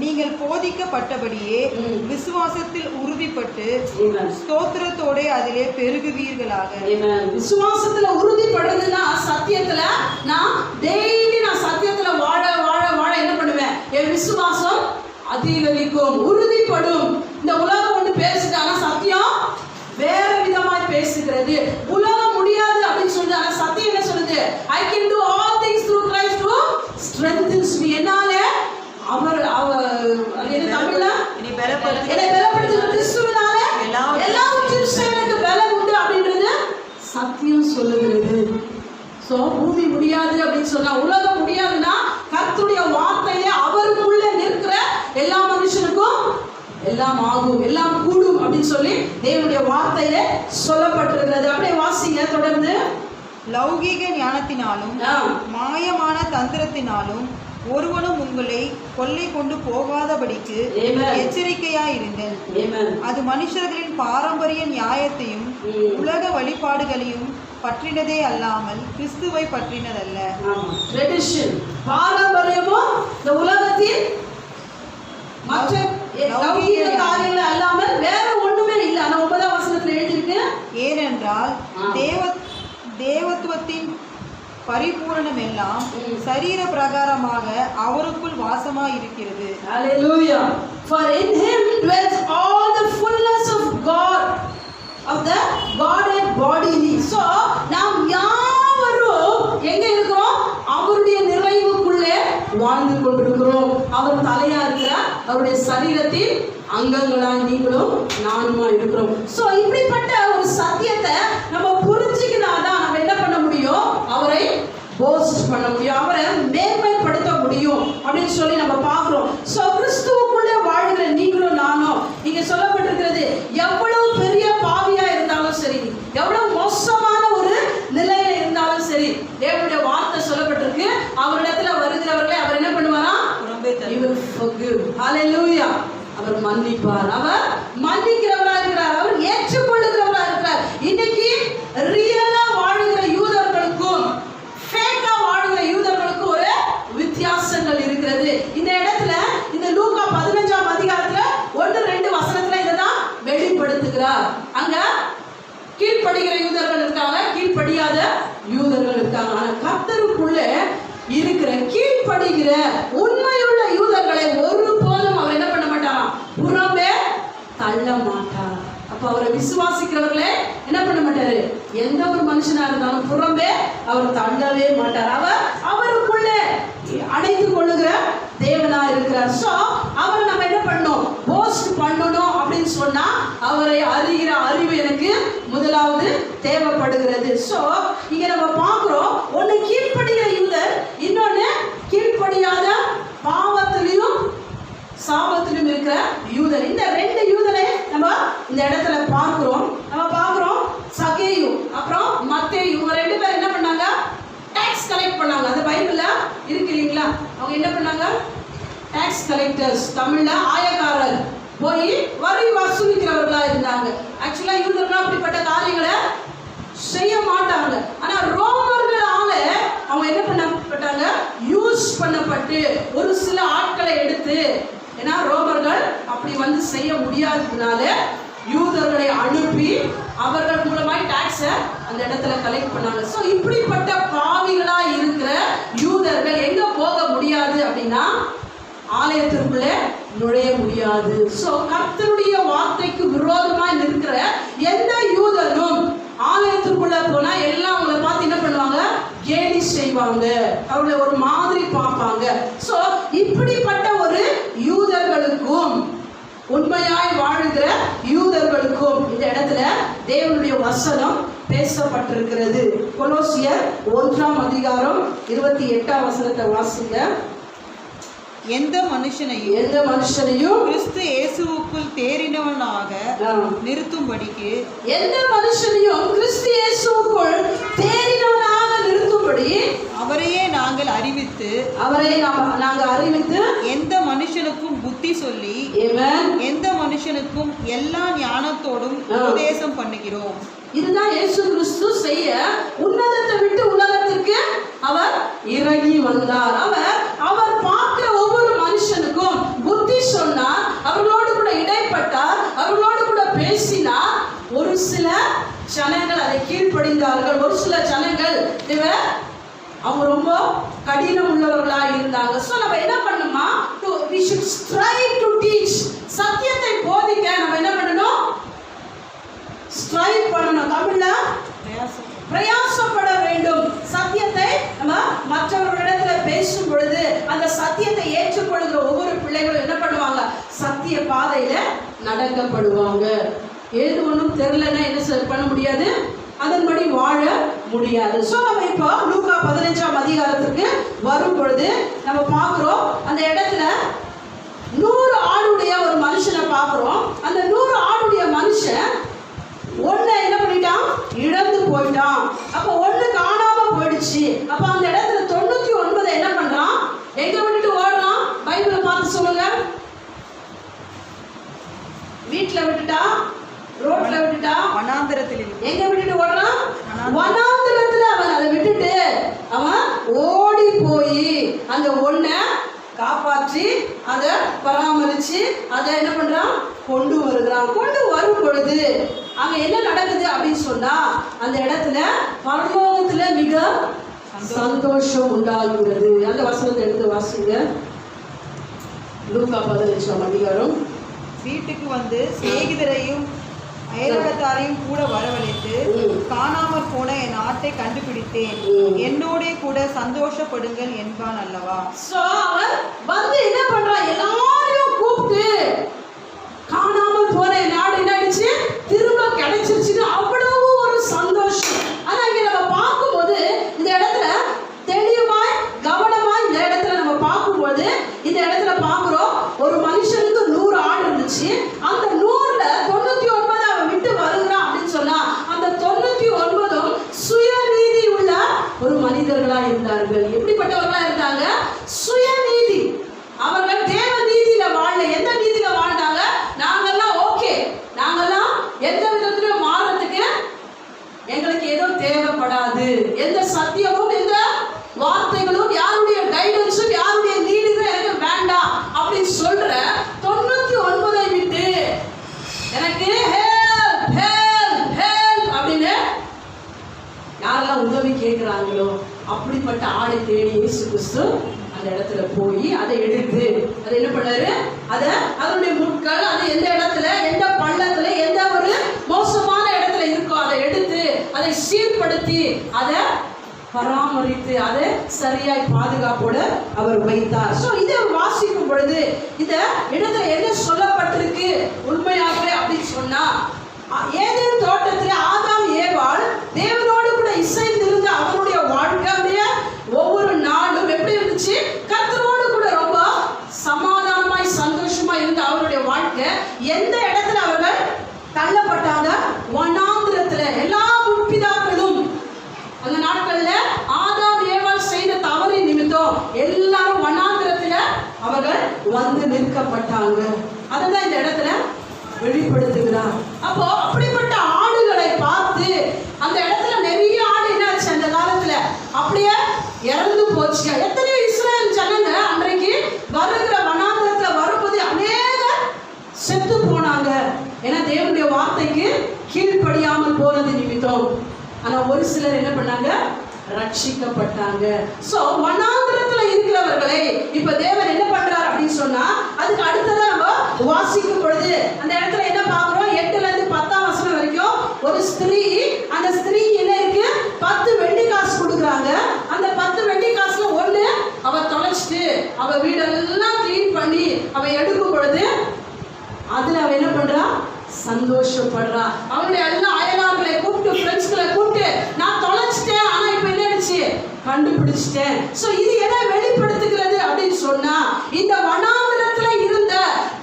நீங்கள் போதிக்கப்பட்டபடியே விசுவாசத்தில் உறுதிப்பட்டு ஸ்தோத்திரத்தோட அதிலே பெருகுவீர்களாக. விசுவாசத்துல உறுதிப்படுறதுன்னா, சத்தியத்துல நான் டெய்லி நான் சத்தியத்துல வாழ வாழ வாழ என்ன பண்ணுவேன்? என் விசுவாசம் அதிகரிக்கும், உறுதிப்படும். இந்த உலகம் ஒன்று பேசுது, ஆனா சத்தியம் வேற விதமாய் பேசுகிறது. உலகம் முடியாது அப்படின்னு சொல்லுது, ஆனா சத்தியம் என்ன சொல்லுது? I can do all things through Christ who strengthens me. என்னால அவர் என்ன தமிழ்ல என்னை பலப்படுத்துகிற கிறிஸ்துவினாலே எல்லாவற்றையும் செய்ய எனக்கு பலம் உண்டு அப்படின்றது சத்தியம் சொல்லுகிறது. சோ பூமி முடியாது அப்படின்னு சொன்னா, உலகம் முடியாதுன்னா, கர்த்தருடைய வார்த்தையிலே அவருக்குள்ள நிற்கிற எல்லா மனுஷனுக்கும் எல்லாம் ஆகும், எல்லாம் கூடும் அப்படின்னு சொல்லி தேவனுடைய வார்த்தையில சொல்லப்பட்டிருக்கிறது. அப்படியே வாசிங்க தொடர்ந்து. லௌகீக ஞானத்தினாலும் மாயமான தந்திரத்தினாலும் ஒருவனும் உங்களை கொள்ளை கொண்டு போகாதபடிக்கு எச்சரிக்கையாயிருங்கள். அது மனுஷர்களின் பாரம்பரிய நியாயத்தையும் உலக வழிபாடுகளையும் பற்றினதே அல்லாமல் கிறிஸ்துவை பற்றினதல்ல. பாரம்பரியமும் இந்த உலகத்தில் மற்ற லௌகீக காரியங்கள் அல்லாமல் வேற ஒண்ணுமே இல்லை. ஆனா 9ஆம் வசனத்துல எழுதிருக்கு, ஏனென்றால் தேவத்துவத்தின் பரிபூரணம் எல்லாம் சரீர பிரகாரமாக அவருக்குள் வாசமாய் இருக்கிறது. Hallelujah. For in him dwells all the fullness of God, of the Godhead bodily. So நாம் யாவரும் எங்க இருக்கிறோம்? அவருடைய நிறைவுக்குள்ளே வாழ்ந்து கொண்டிருக்கிறோம். அவர் தலையா இருக்கிறார், அவருடைய சரீரத்தில் அங்கங்களாய் நீங்களும் நானுமா இருக்கிறோம். சோ இப்படிப்பட்ட ஒரு சத்தியத்தை நம்ம புரிஞ்சுக்கினாதான் நம்ம என்ன பண்ண முடியும்? அவரை போஸ்ட் பண்ண முடியும், அவரை மேன்மைப்படுத்த முடியும் அப்படின்னு சொல்லி நம்ம பார்க்கிறோம். சோ கிறிஸ்துவுக்குள்ளே வாழ்கிற நீங்களும் நானும், இங்க சொல்லப்பட்டிருக்கிறது, எவ்வளவு பெரிய பாவியா இருந்தாலும் சரி, எவ்வளவு மோசமான ஒரு நிலையில இருந்தாலும் சரி, தேவனுடைய வார்த்தை சொல்லப்பட்டிருக்கு, அவரிடத்துல வருகிறவர்களை அவர் என்ன பண்ணுவாரா? He will forgive. Hallelujah. அவர் மன்னிப்பார், அவர் மன்னிக்கிறவரா இருக்கிறார், அவர் ஏற்றுக்கொள்ளுகிறவரா இருக்கிறார். இன்னைக்கு ரியலா வாழ்கிற யூதர்களுக்கும் ஃபேக்கா வாழ்கிற யூதர்களுக்கும் ஒரு வித்தியாசங்கள் இருக்கிறது. இந்த இடத்துல இந்த லூக்கா 15ஆம் அதிகாரத்துல 1-2 வசனத்துல இததான் வெளிப்படுத்துகிறார். அங்க கீழ்ப்படுகிற யூதர்கள் இருக்காங்க, கீழ்ப்படியாத யூதர்கள் இருக்காங்க. ஆனா கர்த்தருக்குள்ள இருக்கிற கீழ்ப்படுகிற உண்மையுள்ள யூதர்களை ஒருபோதும் புறம்பே தள்ள மாட்டார். அப்ப அவரை விசுவாசிக்கிறவர்களே என்ன பண்ண மாட்டாரு, எந்த ஒரு மனுஷனா இருந்தாலும் புறம்பே அவர் தள்ளவே மாட்டார். அவர் அவருக்குள்ளே அடைத்துக் கொள்ளுகிற தேவனா இருக்கிறார். சோ அவரை நம்ம என்ன பண்ணணும், போஸ்ட் பண்ணணும் அப்படின்னு சொன்னா அவரை அறிகிற அறிவு எனக்கு முதலாவது தேவைப்படுகிறது. சோ இங்க நம்ம பார்க்கிறோம், ஒண்ணு கீழ்ப்படிகிற யூதர், இன்னொன்னு கீழ்ப்படியாத பாவத்திலையும் சாபத்திலும் இருக்கிற யூதர். இந்த ரெண்டு யூதரை நம்ம இந்த இடத்துல பார்க்கிறோம். நம்ம பார்க்கிறோம் சகேயு அப்புறம் மத்தேயு, இவங்க ரெண்டு பேரும் என்ன பண்ணாங்க, டாக்ஸ் கலெக்ட் பண்ணாங்க. அது பைபிள்ல இருக்கு இல்லைங்களா? அவங்க என்ன பண்ணாங்க, டாக்ஸ் கலெக்டர்ஸ், தமிழ்ல ஆயக்காரர், போய் வரி வசூலிக்கிறவர்களா இருந்தாங்க. ஆக்சுவலா யூதர்கள் அப்படிப்பட்ட காரியங்களை செய்ய மாட்டாங்க. ஆனா ரோமர்களால அவங்க என்ன பண்ணப்பட்டாங்க, யூஸ் பண்ணப்பட்டு ஒரு சில ஆட்களை எடுத்து, ஏன்னா ரோமர்கள் அப்படி வந்து செய்ய முடியாததுனால யூதர்களை அனுப்பி அவர்கள் மூலமாய் டாக்ஸை அந்த இடத்துல கலெக்ட் பண்ணாங்க. ஸோ இப்படிப்பட்ட பாவிகளா இருக்கிற யூதர்கள் எங்க போக முடியாது அப்படின்னா ஆலயத்திற்குள்ளே நுழைய முடியாது. ஸோ கர்த்தருடைய வார்த்தைக்கு விரோதமாய் நிற்கிற எந்த யூதரும் ஆலயத்திற்குள்ள போனா எல்லாம் அவங்களை பார்த்து என்ன பண்ணுவாங்க, கேலி செய்வாங்க, அவர்களை ஒரு மாதிரி பார்ப்பாங்க. ஸோ இப்படிப்பட்ட ஒரு யூதர்களுக்கும் உண்மையாய் வாழுகிற யூதர்களுக்கும் இந்த இடத்துல தேவனுடைய வசனம் பேசப்பட்டிருக்கிறது. கொலோசியர் 1:28 வாசிங்க. எந்த மனுஷனையும் கிறிஸ்து இயேசுவுக்குள் தேறினவனாக நிறுத்தும்படிக்கு, எந்த மனுஷனையும் கிறிஸ்து இயேசுவுக்குள் தேறினவனாக நிறுத்தும்படி அவரையே நாங்கள் அறிவித்து எந்த மனுஷனுக்கும் புத்தி சொல்லி எந்த மனுஷனுக்கும் எல்லா ஞானத்தோடும் உபதேசம் பண்ணுகிறோம். இதுதான் இயேசு கிறிஸ்து செய்ய உன்னதத்தை விட்டு உலகத்திற்கு அவர் இறங்கி வந்தார். அவர் பார்க்கிற ஒவ்வொரு மனுஷனுக்கும் புத்தி சொன்னார், அவர்களோடு கூட இடைப்பட்டார், அவர்களோடு கூட பேசினார். ஒரு சில ஜனங்கள் அதை கீழ்ப்படிந்தார்கள், ஒரு சில ஜனங்கள் அவங்க ரொம்ப கடினம் உள்ளவர்களா இருந்தாங்க. ஸோ நம்ம என்ன பண்ணணுமா, we should strive to teach, சத்தியத்தை போதிக்க நம்ம என்ன பண்ணணும், ஸ்ட்ரைவ் பண்ணணும். தமிழ்ல பிரயாசப்பட வேண்டும். சத்தியத்தை நம்ம மற்றவர்களிடத்துல பேசும் பொழுது அந்த சத்தியத்தை ஏற்றுக்கொள்கிற ஒவ்வொரு பிள்ளைகளும் என்ன பண்ணுவாங்க, சத்திய பாதையில நடக்கப்படுவாங்க. ஏது ஒன்றும் தெரியலன்னா என்ன பண்ண முடியாது, அதன்படி வாழ முடியாது. ஸோ நம்ம இப்போ லூக்கா 15 வரும் பொழுது நம்ம பார்க்குறோம், அந்த இடத்துல 100 ஆடுடைய ஒரு மனுஷனை பார்க்குறோம். அந்த 100 ஆடுடைய மனுஷன் ஒண்ணு என்ன பண்ணிட்டான், இழந்து போயிட்டான். அப்ப ஒண்ணு காணாம போயிடுச்சு. அப்ப அந்த இடத்துல 99 என்ன பண்றான், எங்க விட்டுட்டு ஓடுறான், பைபிளை பார்த்து சொல்லுங்க. வீட்டுல விட்டுட்டா, ரோட்ல விட்டுட்டா, வனாந்திரத்தில் எங்க விட்டுட்டு ஓடுறான், வனாந்திரத்துல அவன் அதை விட்டுட்டு அவன் ஓடி போய் அந்த ஒண்ண காப்பாற்றி அதை பராமரிச்சு அதை என்ன பண்றான், கொண்டு வருகிறான். கொண்டு வரும் பொழுது அங்க என்ன நடக்குது அப்படின்னு சொன்னா, அந்த இடத்துல பரலோகத்துல மிக சந்தோஷம் உண்டாகிறது. அந்த வசனத்தை எடுத்து வாசிங்க. லூக்கா 15 வீட்டுக்கு வந்து சிநேகிதரையும் அயலகத்தாரையும் கூட வரவழைத்து, காணாமற் போன என் ஆட்டை கண்டுபிடித்தேன், என்னோட கூட சந்தோஷப்படுங்கள் என்பான் அல்லவா. சோ அவன் வந்து என்ன பண்றான், எல்லாரையும் கூப்பிட்டு காணாமல் போன என் ஆடு என்ன ஆயிடுச்சு, திரும்ப கிடைச்சிருச்சுன்னு அவ்வளவு ஒரு சந்தோஷம். ஆனா இங்க நம்ம பார்க்கும்போது இந்த இடத்துல தெளிவாய் கவனமாய் இந்த இடத்துல நம்ம பார்க்கும்போது இந்த இடத்துல பார்க்கிறோம், ஒரு மனுஷனுக்கு 100 ஆடு இருந்துச்சு. அந்த 100ல 99 அவன் விட்டு வருகிறான் அப்படின்னு சொன்னா, அந்த 99ம் சுயநீதி உள்ள ஒரு மனிதர்களா இருந்தார்கள். எப்படிப்பட்டவர்களா இருந்தாங்க, சுயநீதி. அவர்கள் தேவ நீதியில வாழல. எந்த நீதியில வாழ்ந்தாங்க, நாங்கெல்லாம் ஓகே, நாங்கெல்லாம் எந்த விதத்திலும் மாறதுக்கு எங்களுக்கு ஏதோ தேவைப்படாது, எந்த சத்தியமும் எந்த வார்த்தைகளும் யாருடைய கைடன்ஸும் யாருடைய நீதிகளும் எனக்கு வேண்டாம் அப்படின்னு சொல்ற 99 விட்டு எனக்கு ஹெல்ப் ஹெல்ப் ஹெல்ப் அப்படின்னு யாரெல்லாம் உதவி கேட்கிறாங்களோ அப்படிப்பட்ட ஆடை தேடி இயேசு கிறிஸ்து அந்த அந்த இடத்துல போய் அதை எடுத்து அதை என்ன பண்ணாரு, அதை அதனுடைய முட்கள் அது எந்த இடத்துல எந்த பள்ளத்துல எந்த ஒரு மோசமான இடத்துல இருக்கோ அதை எடுத்து அதை சீர்படுத்தி அதை பராமரித்து அதை சரியாய் பாதுகாப்போடு அவர் வைத்தார். ஸோ இதை வாசிக்கும் பொழுது இந்த இடத்துல என்ன சொல்லப்பட்டிருக்கு உண்மையாகவே அப்படின்னு சொன்னா, ஏதேன் தோட்டத்தில் ஆதாம் ஏவாள் தேவனோடு கூட இசைந்திருந்த அவருடைய வாழ்க்கையுடைய ஒவ்வொரு நாளும் எப்படி இருந்துச்சு, கர்த்தரோடு கூட ரொம்ப சமாதானமாய் சந்தோஷமா இருந்த அவருடைய வாழ்க்கை எந்த இடத்துல அவர்கள் தள்ளப்பட்டாங்க, வனாந்திரத்துல. எல்லா முற்பிதாக்களும் அந்த நாட்கள்ல ஆதாம் ஏவாள் செய்த தவறின் நிமித்தம் எல்லாரும் வனாந்திரத்துல அவர்கள் வந்து நிற்கப்பட்டாங்க. அதுதான் இந்த இடத்துல வெளிப்படுத்துகிறார். அப்போ அப்படிப்பட்ட ஆடுகளை பார்த்து அந்த இடத்துல நிறைய ஆடு என்னாச்சு அந்த காலத்துல அப்படியே இறந்து போச்சு. எத்தனையோ இஸ்ரேல் ஜனங்க அன்றைக்கு வருகிற வனாந்திரத்துல வரும்போது அநேக செத்து போனாங்க. ஏன்னா தேவனுடைய வார்த்தைக்கு கீழ்ப்படியாமல் போனது நிமித்தம். ஆனா ஒரு சிலர் என்ன பண்ணாங்க, ரட்சிக்கப்பட்டாங்க. சோ வனாந்திரத்துல இருக்கிறவர்களை இப்ப தேவன் என்ன பண்றார் அப்படின்னு சொன்னா, அதுக்கு அடுத்ததா நம்ம வாசிக்கும் பொழுது அந்த இடத்துல என்ன பார்க்கிறோம், 8ல இருந்து 10ஆம் வசனம் வரைக்கும் ஒரு ஸ்திரீ, அந்த ஸ்திரீக்கு என்ன இருக்கு, 10 வெள்ளி காசு கொடுக்குறாங்க. அந்த 10 வெள்ளி காசுல ஒண்ணு அவ தொலைச்சிட்டு அவ வீடெல்லாம் கிளீன் பண்ணி அவ எடுக்கும் பொழுது அதுல அவ என்ன பண்றா, சந்தோஷப்படுறா. அவனுடைய எல்லா அயலார்களை கூப்பிட்டு ஃப்ரெண்ட்ஸ்களை கூப்பிட்டு நான் தொலைச்சிட்டேன், ஆனா இப்ப என்ன ஆயிடுச்சு, கண்டுபிடிச்சிட்டேன். சோ இது எதை வெளிப்படுத்துகிறது அப்படின்னு சொன்னா, இந்த வனாந்திரத்துல இருந்த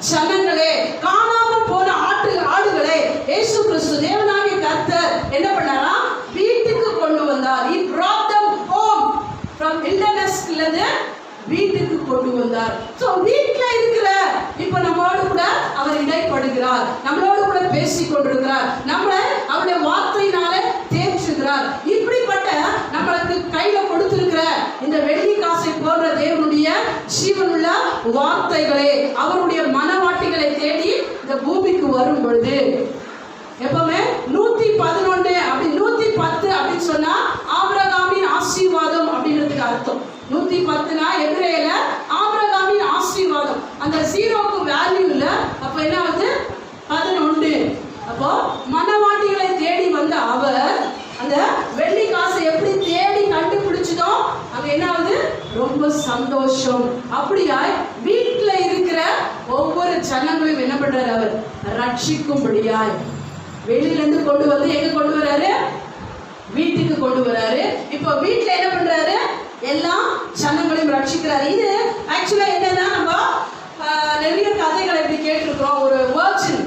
ஜனங்களே, காணாமல் போன ஆடுகளே இயேசு கிறிஸ்து தேவனாகிய கர்த்தர் என்ன பண்ணாரா, வீட்டுக்கு கொண்டு வந்தார். He brought them home from wilderness ல இருந்து வீட்டுக்கு கொண்டு வந்தார். சோ வீட்ல இருக்கிற இப்ப நம்மளோடு கூட அவர் இடைப்படுகிறார், நம்மளோடு கூட பேசிக் கொண்டிருக்கிறார், நம்மளை அவருடைய வார்த்தையினால தேற்றுகிறார். இப்படிப்பட்ட நம்மளுக்கு கையில கொடுத்திருக்கிற இந்த வெள்ளி காசை போன்ற தேவனுடைய ஜீவனுள்ள வார்த்தைகளை அவருடைய மனவாட்டிகளை தேடி இந்த பூமிக்கு வரும் பொழுது எப்பவுமே 111 அப்படி 110 அப்படின்னு சொன்னா ஆபிரகாமின் ஆசீர்வாதம் அப்படின்றதுக்கு அர்த்தம். 110னா எபிரேயர்ல ஆபிரகாமின் ஆசீர்வாதம். அந்த ஜீரோக்கு வேல்யூ இல்ல, அப்ப என்ன ஆகுது, 11. அப்போ மனவாட்டிகளை தேடி வந்த அவர் அந்த வெள்ளி காசை எப்படி தேடி கண்டுபிடிச்சதோ அங்க என்ன ஆகுது, ரொம்ப சந்தோஷம். அப்படியாய் வீட்டுல இருக்கிற ஒவ்வொரு ஜனங்களையும் என்ன பண்றாரு, அவர் ரட்சிக்கும்படியாய் வெளியில இருந்து கொண்டு வந்து எங்க கொண்டு வராரு, வீட்டுக்கு கொண்டு வராரு. இப்போ வீட்டுல என்ன பண்றாரு, எல்லா ஜனங்களையும் ரட்சிக்கிறாரு. இது ஆக்சுவலா என்னன்னா, நம்ம நிறைய கதைகளை எப்படி கேட்டிருக்கிறோம். ஒரு வர்ஜின்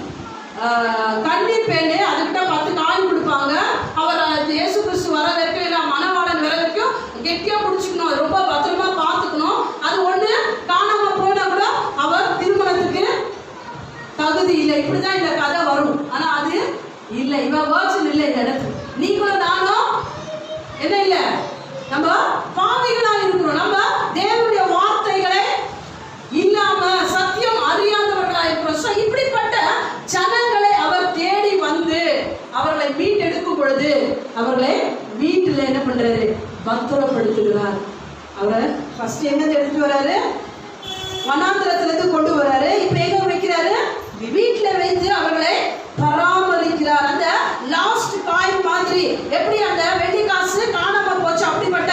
கண்ணீர் பெண்ணு, அதுக்கிட்ட 10 காயின் கொடுப்பாங்க. அவர் இயேசு கிறிஸ்து வர வரைக்கும் இல்லை மணவாளன் வர வரைக்கும் கெட்டியா பிடிச்சிக்கணும், ரொம்ப பத்திரமா பார்த்துக்கணும். அது ஒண்ணு காணாம போனா கூட அவர் திருமணத்துக்கு தகுதி இல்லை. இப்படிதான் இந்த கதை வரும். ஆனா அது இல்லை, இவன் வர்ஜின் இல்லை. இந்த இடத்துல நீங்களும் நானும் என்ன இல்லை, நம்ம பாவிகளாக இருக்கிறோம். நம்ம தேவனுடைய வார்த்தைகளை இல்லாம சத்தியம் அறியாதவர்களாக இருக்கிறோம். ஸோ இப்படிப்பட்ட ஜனங்களை அவர் தேடி வந்து அவர்களை மீட்டெடுக்கும் பொழுது அவர்களை வீட்டில் என்ன பண்றாரு, பத்திரப்படுத்துகிறார். அவரை ஃபர்ஸ்ட் எங்க எடுத்துட்டு வராரு, வனாந்திரத்திலிருந்து கொண்டு வராரு. இப்ப எங்க வைக்கிறாரு, வீட்டுல வைத்து அவர்களை பராமரிக்கிறார். அந்த லாஸ்ட் காயின் மாதிரி எப்படி அந்த வெள்ளி காசு காணாம போச்சு, அப்படிப்பட்ட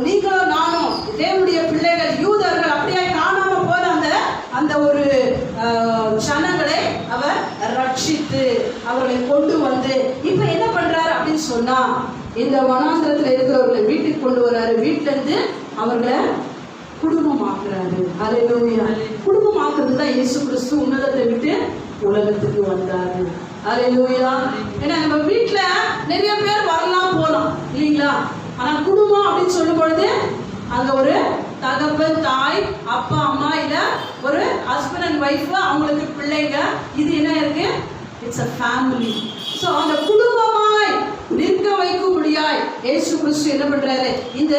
நீங்களும் நானும் தேவனுடைய பிள்ளைகள் யூதர்கள் அப்படியே காணாம போன அந்த ஒரு ஜனங்களை அவர் ரட்சித்து அவர்களை கொண்டு வந்து இப்ப என்ன பண்றாரு அப்படின்னு சொன்னா, இந்த வனாந்திரத்துல இருக்கிறவர்களை வீட்டுக்கு கொண்டு வர்றாரு. வீட்டுல இருந்து அவர்களை குடும்பமாக்குறாரு. அல்லேலூயா. குடும்பமாக்குறது தான் இயேசு கிறிஸ்து உன்னதத்தை விட்டு உலகத்துக்கு வந்தாரு. அல்லேலூயா. ஏன்னா நம்ம வீட்டுல நிறைய பேர் வரலாம் போலாம் இல்லைங்களா, ஆனா குடும்பம் அப்படின்னு சொல்லும் பொழுது அங்க ஒரு தகப்பன், தாய், அப்பா, அம்மா, இல்ல ஒரு ஹஸ்பண்ட் அண்ட் ஒய்ஃப், அவங்களுக்கு பிள்ளைங்க, இது என்ன இருக்கு, இட்ஸ் a family. சோ அந்த குடும்பமாய் நிற்க வைக்கும்படியாய் இயேசு கிறிஸ்து என்ன பண்றாரு, இந்த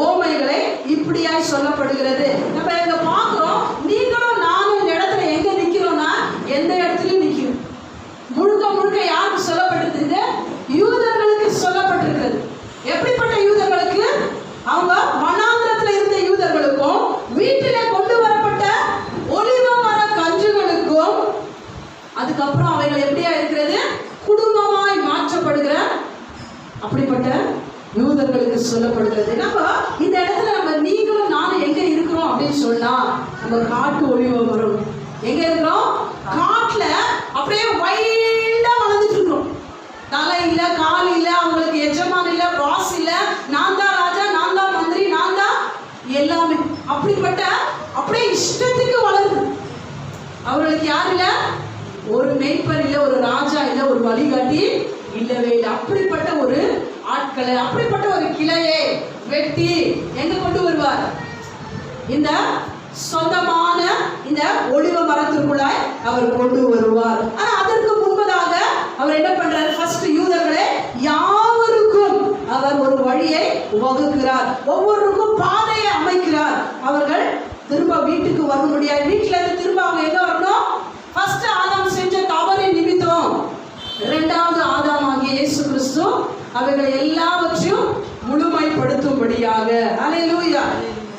ஓமைகளை இப்படியாய் சொல்லப்படுகிறது. நம்ம இங்க பார்க்கிறோம், நீங்களும் நானும் இந்த இடத்துல எங்க நிக்கிறோம்னா எந்த இடத்துலயும் நிக்கிறோம். முழுக்க முழுக்க யாருக்கு சொல்லப்பட்டிருக்கு, யூதர்களுக்கு சொல்லப்பட்டிருக்கிறது. எப்படிப்பட்ட யூதர்களுக்கு, அவங்க அதுக்கப்புறம் அவைகள் எப்படியா இருக்கிறது? குடும்பமாய் மாற்றப்படுகிற அப்படிப்பட்ட யூதர்களுக்கு சொல்லப்படுகிறது. நம்ம இந்த இடத்துல நம்ம நீங்களும் நானும் எங்க இருக்கிறோம் அப்படின்னு சொன்னா, நம்ம காட்டு ஒளிவ மரம் எங்க இருக்கிறோம்? காட்டுல அப்படியே வைல்டா வளர்ந்துட்டு இருக்கிறோம். தலை இல்ல, கால் இல்ல, அவங்களுக்கு எஜமான் இல்ல, பாஸ் இல்ல, நான் தான் ராஜா, நான் தான் மந்திரி, நான் தான் எல்லாமே. அப்படிப்பட்ட அப்படியே இஷ்டத்துக்கு வளருது. அவர்களுக்கு யார் இல்ல? ஒரு மேய்ப்பர் இல்ல, ஒரு ராஜா இல்ல, ஒரு வழிகாட்டி இல்லவே இல்லை. அப்படிப்பட்ட ஒரு ஆட்களை, அப்படிப்பட்ட ஒரு கிளையை வெட்டி எங்க கொண்டு வருவார்? இந்த சொந்தமான இந்த ஒளிவ மரத்திற்குள்ளாய் அவர் கொண்டு வருவார். ஆனா அதற்கு முன்பதாக அவர் என்ன பண்றாரு? ஃபர்ஸ்ட் யூதர்களே யாவருக்கும் அவர் ஒரு வழியை வகுக்கிறார், ஒவ்வொருக்கும் பாதையை அமைக்கிறார். அவர்கள் திரும்ப வீட்டுக்கு வர முடியாது. வீட்டுல இருந்து திரும்ப அவங்க எங்க வரணும்? ஃபர்ஸ்ட் ஆதாம் செஞ்ச தவறின் நிமித்தம் இரண்டாவது ஆதாம் ஆகிய இயேசு கிறிஸ்து அவைகளை எல்லாவற்றையும் முழுமைப்படுத்தும்படியாக, அல்லேலூயா,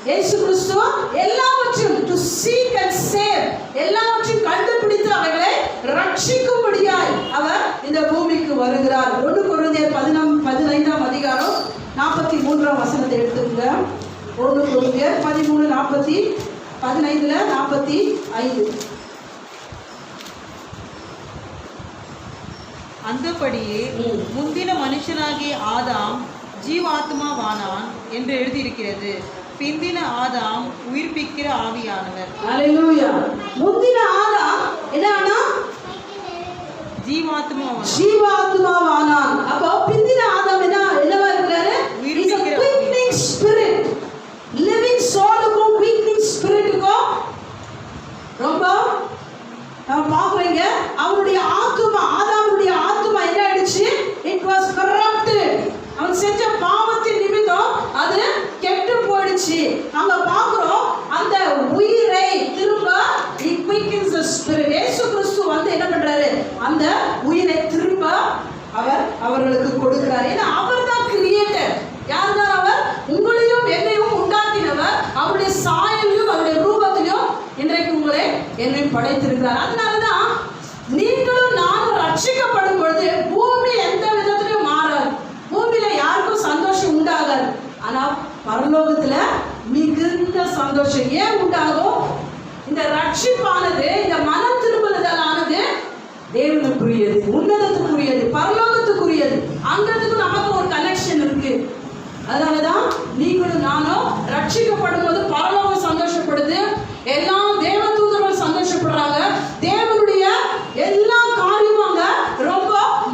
இயேசு கிறிஸ்து எல்லாவற்றையும் to seek and save, எல்லாவற்றையும் கண்டுபிடித்து அவைகளை ரட்சிக்கும்படியாய் அவர் இந்த பூமிக்கு வருகிறார். 1 கொரிந்தியர் 15ஆம் அதிகாரம் 43ஆம் வசனத்தை எடுத்துக்கங்க. 1 கொரிந்தியர் 13:15. அந்தபடியே முந்தின மனுஷனாகிய ஆதாம் ஜீவாத்மாவானான் என்று எழுதியிருக்கிறது. பிந்தின ஆதாம் உயிர்ப்பிக்கிற ஆவியானவர். அல்லேலூயா. முந்தின ஆதாம் என்னன்னா? ஜீவாத்மாவானான். அப்போ பிந்தின ஆதாம் என்னவா இருக்கிறாரு? He's a quickening spirit. Living soul-க்கும் quickening spirit-க்கும் ரொம்ப நம்ம பாக்குறீங்க. அவருடைய ஆத்துமா, ஆதாமுடைய ஆத்துமா என்ன ஆயிடுச்சு? It was corrupted. அவன் செஞ்ச பாவத்தின் நிமித்தம் அது கெட்டு போயிடுச்சு. நம்ம பாக்குறோம் அந்த உயிரை திரும்ப he quickens the spirit. இயேசு கிறிஸ்து வந்து என்ன பண்றாரு? அந்த உயிரை திரும்ப அவர்களுக்கு கொடுக்கிறார். ஏன்னா அவர் தான் கிரியேட்டர். யார் தான் அவர்? உங்களையும் என்னையும் உண்டாக்கினவர். அவருடைய சாயலையும் அவருடைய ரூபத்திலும் இன்றைக்கு உங்களை என்னையும் படைத்திருக்கிறார். அதனாலதான் நீங்களும் நானும் ரட்சிக்கப்படும் பொழுது பூமி எந்த விதத்திலையும் மாறாது. பூமியில யாருக்கும் சந்தோஷம் உண்டாகாது. ஆனா பரலோகத்துல மிகுந்த சந்தோஷம் ஏன் உண்டாகும்? இந்த ரட்சிப்பானது, இந்த மனம் திரும்புதலானது தேவனுக்குரியது, உன்னதத்துக்குரியது, பரலோகத்துக்குரியது. அங்கத்துக்கும் நமக்கு ஒரு கனெக்ஷன் இருக்கு. அதனாலதான் நீங்களும் நானும் ரட்சிக்கப்படும் போது பரலோகம் சந்தோஷப்படுது, எல்லாம் தேவ தூதர்கள் சந்தோஷப்படுறாங்க, தேவனுடைய எல்லா காரியமும் அங்க ரொம்ப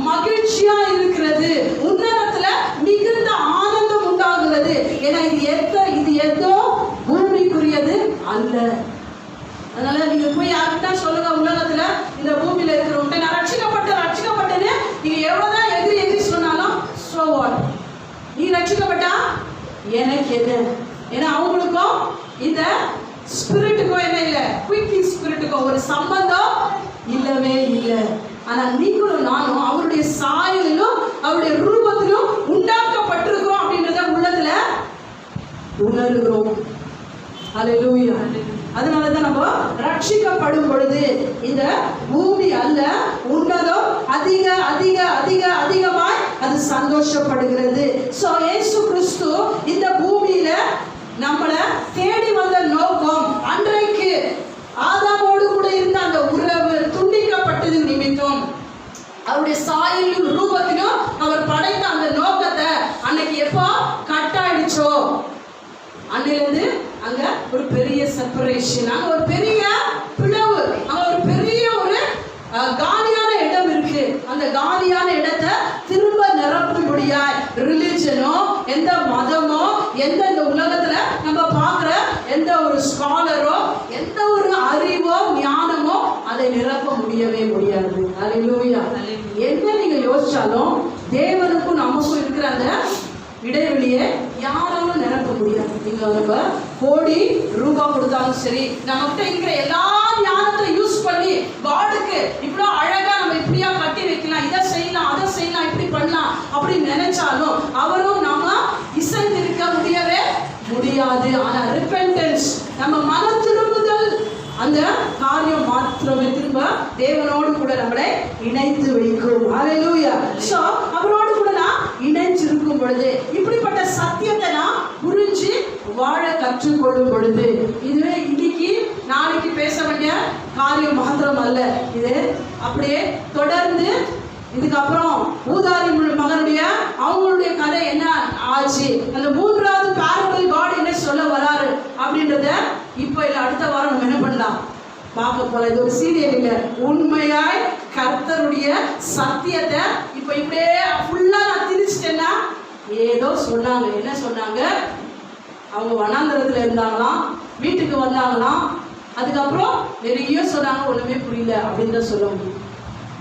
மகிழ்ச்சியா இருக்கிறது, உன்னதத்துல மிகுந்த ஆனந்தம் உண்டாகிறது. ஏன்னா இது ஏதோ பூமிக்குரியது அல்ல. அதனால நீங்க போய் யார்கிட்ட சொல்லுங்க, உலகத்துல இந்த பூமியில இருக்கிறவங்க நான் ரட்சிக்கப்பட்டேன்னு நீங்க எவ்வளவுதான் எதிரி சொன்னாலும் so what? நீ ரட்சிக்கப்பட்டா எனக்கு என்ன? ஏன்னா அவங்களுக்கும் இந்த ஸ்பிரிட்டுக்கும் என்ன இல்லை? குயிக்கிங் ஸ்பிரிட்டுக்கும் ஒரு சம்பந்தம் இல்லவே இல்லை. ஆனா நீங்களும் நானும் அவருடைய சாயலிலும் அவருடைய ரூபத்திலும் உண்டாக்கப்பட்டிருக்கிறோம் அப்படின்றத உள்ளத்துல உணர்கிறோம். அல்லேலூயா. அதனாலதான் நம்ம ரட்சிக்கப்படும் பொழுது இந்த பூமி அல்ல, உன்னதம் அதிகமாய் அது சந்தோஷப்படுகிறது. சோ இயேசு கிறிஸ்து இந்த பூமியில நம்மள தேடி வந்த நோக்கம், அன்றைக்கு ஆதாமோடு கூட இருந்த அந்த உறவு துண்டிக்கப்பட்டது நிமித்தம் அவருடைய சாயலிலும் ரூபத்திலும் அவர் படைத்த அந்த நோக்கத்தை அன்னைக்கு எப்போ கட் ஆயிடுச்சோ அன்னிலிருந்து அங்க ஒரு பெரிய செப்பரேஷன், அங்க ஒரு பெரிய பிளவு, அங்க ஒரு பெரிய ஒரு காலியான இடம் இருக்கு. அந்த காலியான இடத்தை திரும்ப நிரப்பும்படியாய் ரிலிஜனோ, எந்த மதமோ, எந்த இந்த உலகத்துல நம்ம பார்க்கிற எந்த ஒரு ஸ்காலரோ, எந்த ஒரு அறிவோ ஞானமோ அதை நிரப்ப முடியவே முடியாது. அல்லேலூயா. என்ன நீங்க யோசிச்சாலும் தேவனுக்கும் நமக்கும் இருக்கிற அந்த இடைவெளியை யாராலும் நிரப்ப முடியாது. நீங்க நம்ம கோடி ரூபாய் கொடுத்தாலும் சரி, நம்மகிட்ட இருக்கிற எல்லா ஞானத்தை யூஸ் பண்ணி காடுக்கு இவ்வளோ அழகா நம்ம இப்படியா கட்டி வைக்கலாம், இதை செய்யலாம், அதை செய்யலாம், இப்படி பண்ணலாம் அப்படின்னு நினைச்சாலும் அவரும் நம்ம இசைந்திருக்க முடியவே முடியாது. ஆனா ரிப்பெண்டன்ஸ், நம்ம மன திரும்புதல், அந்த காரியம் மாத்திரமே திரும்ப தேவனோடு கூட கூட நம்மளை இணைத்து வைக்கும். ஹல்லேலூயா. சோ அவரோடு கூட நான் இணைஞ்சிருக்கும் பொழுது, இப்படிப்பட்ட சத்தியத்தை நான் புரிஞ்சு வாழ கற்றுக்கொள்ளும் பொழுது, இதுவே இன்னைக்கு நாளைக்கு பேச வேண்டிய காரியம் மாத்திரம் அல்ல. இது அப்படியே தொடர்ந்து இதுக்கப்புறம் ஊதாரி மகனுடைய அவங்களுடைய கதை என்ன ஆச்சு, அந்த மூன்றாவது பேரபிள் காட் என்ன சொல்ல வராரு அப்படின்றத இப்போ இல்லை அடுத்த வாரம் நம்ம என்ன பண்ணலாம் பார்க்க போல. இது ஒரு சீரியல் இல்ல, உண்மையாய் கர்த்தருடைய சத்தியத்தை இப்ப இப்படியே ஃபுல்லா நான் திரிச்சிட்டேன்னா, ஏதோ சொன்னாங்க. என்ன சொன்னாங்க? அவங்க வனாந்தரத்துல இருந்தாங்களாம், வீட்டுக்கு வந்தாங்களாம், அதுக்கப்புறம் நிறைய சொன்னாங்க, ஒண்ணுமே புரியல அப்படின்னு தான் சொல்ல முடியும்.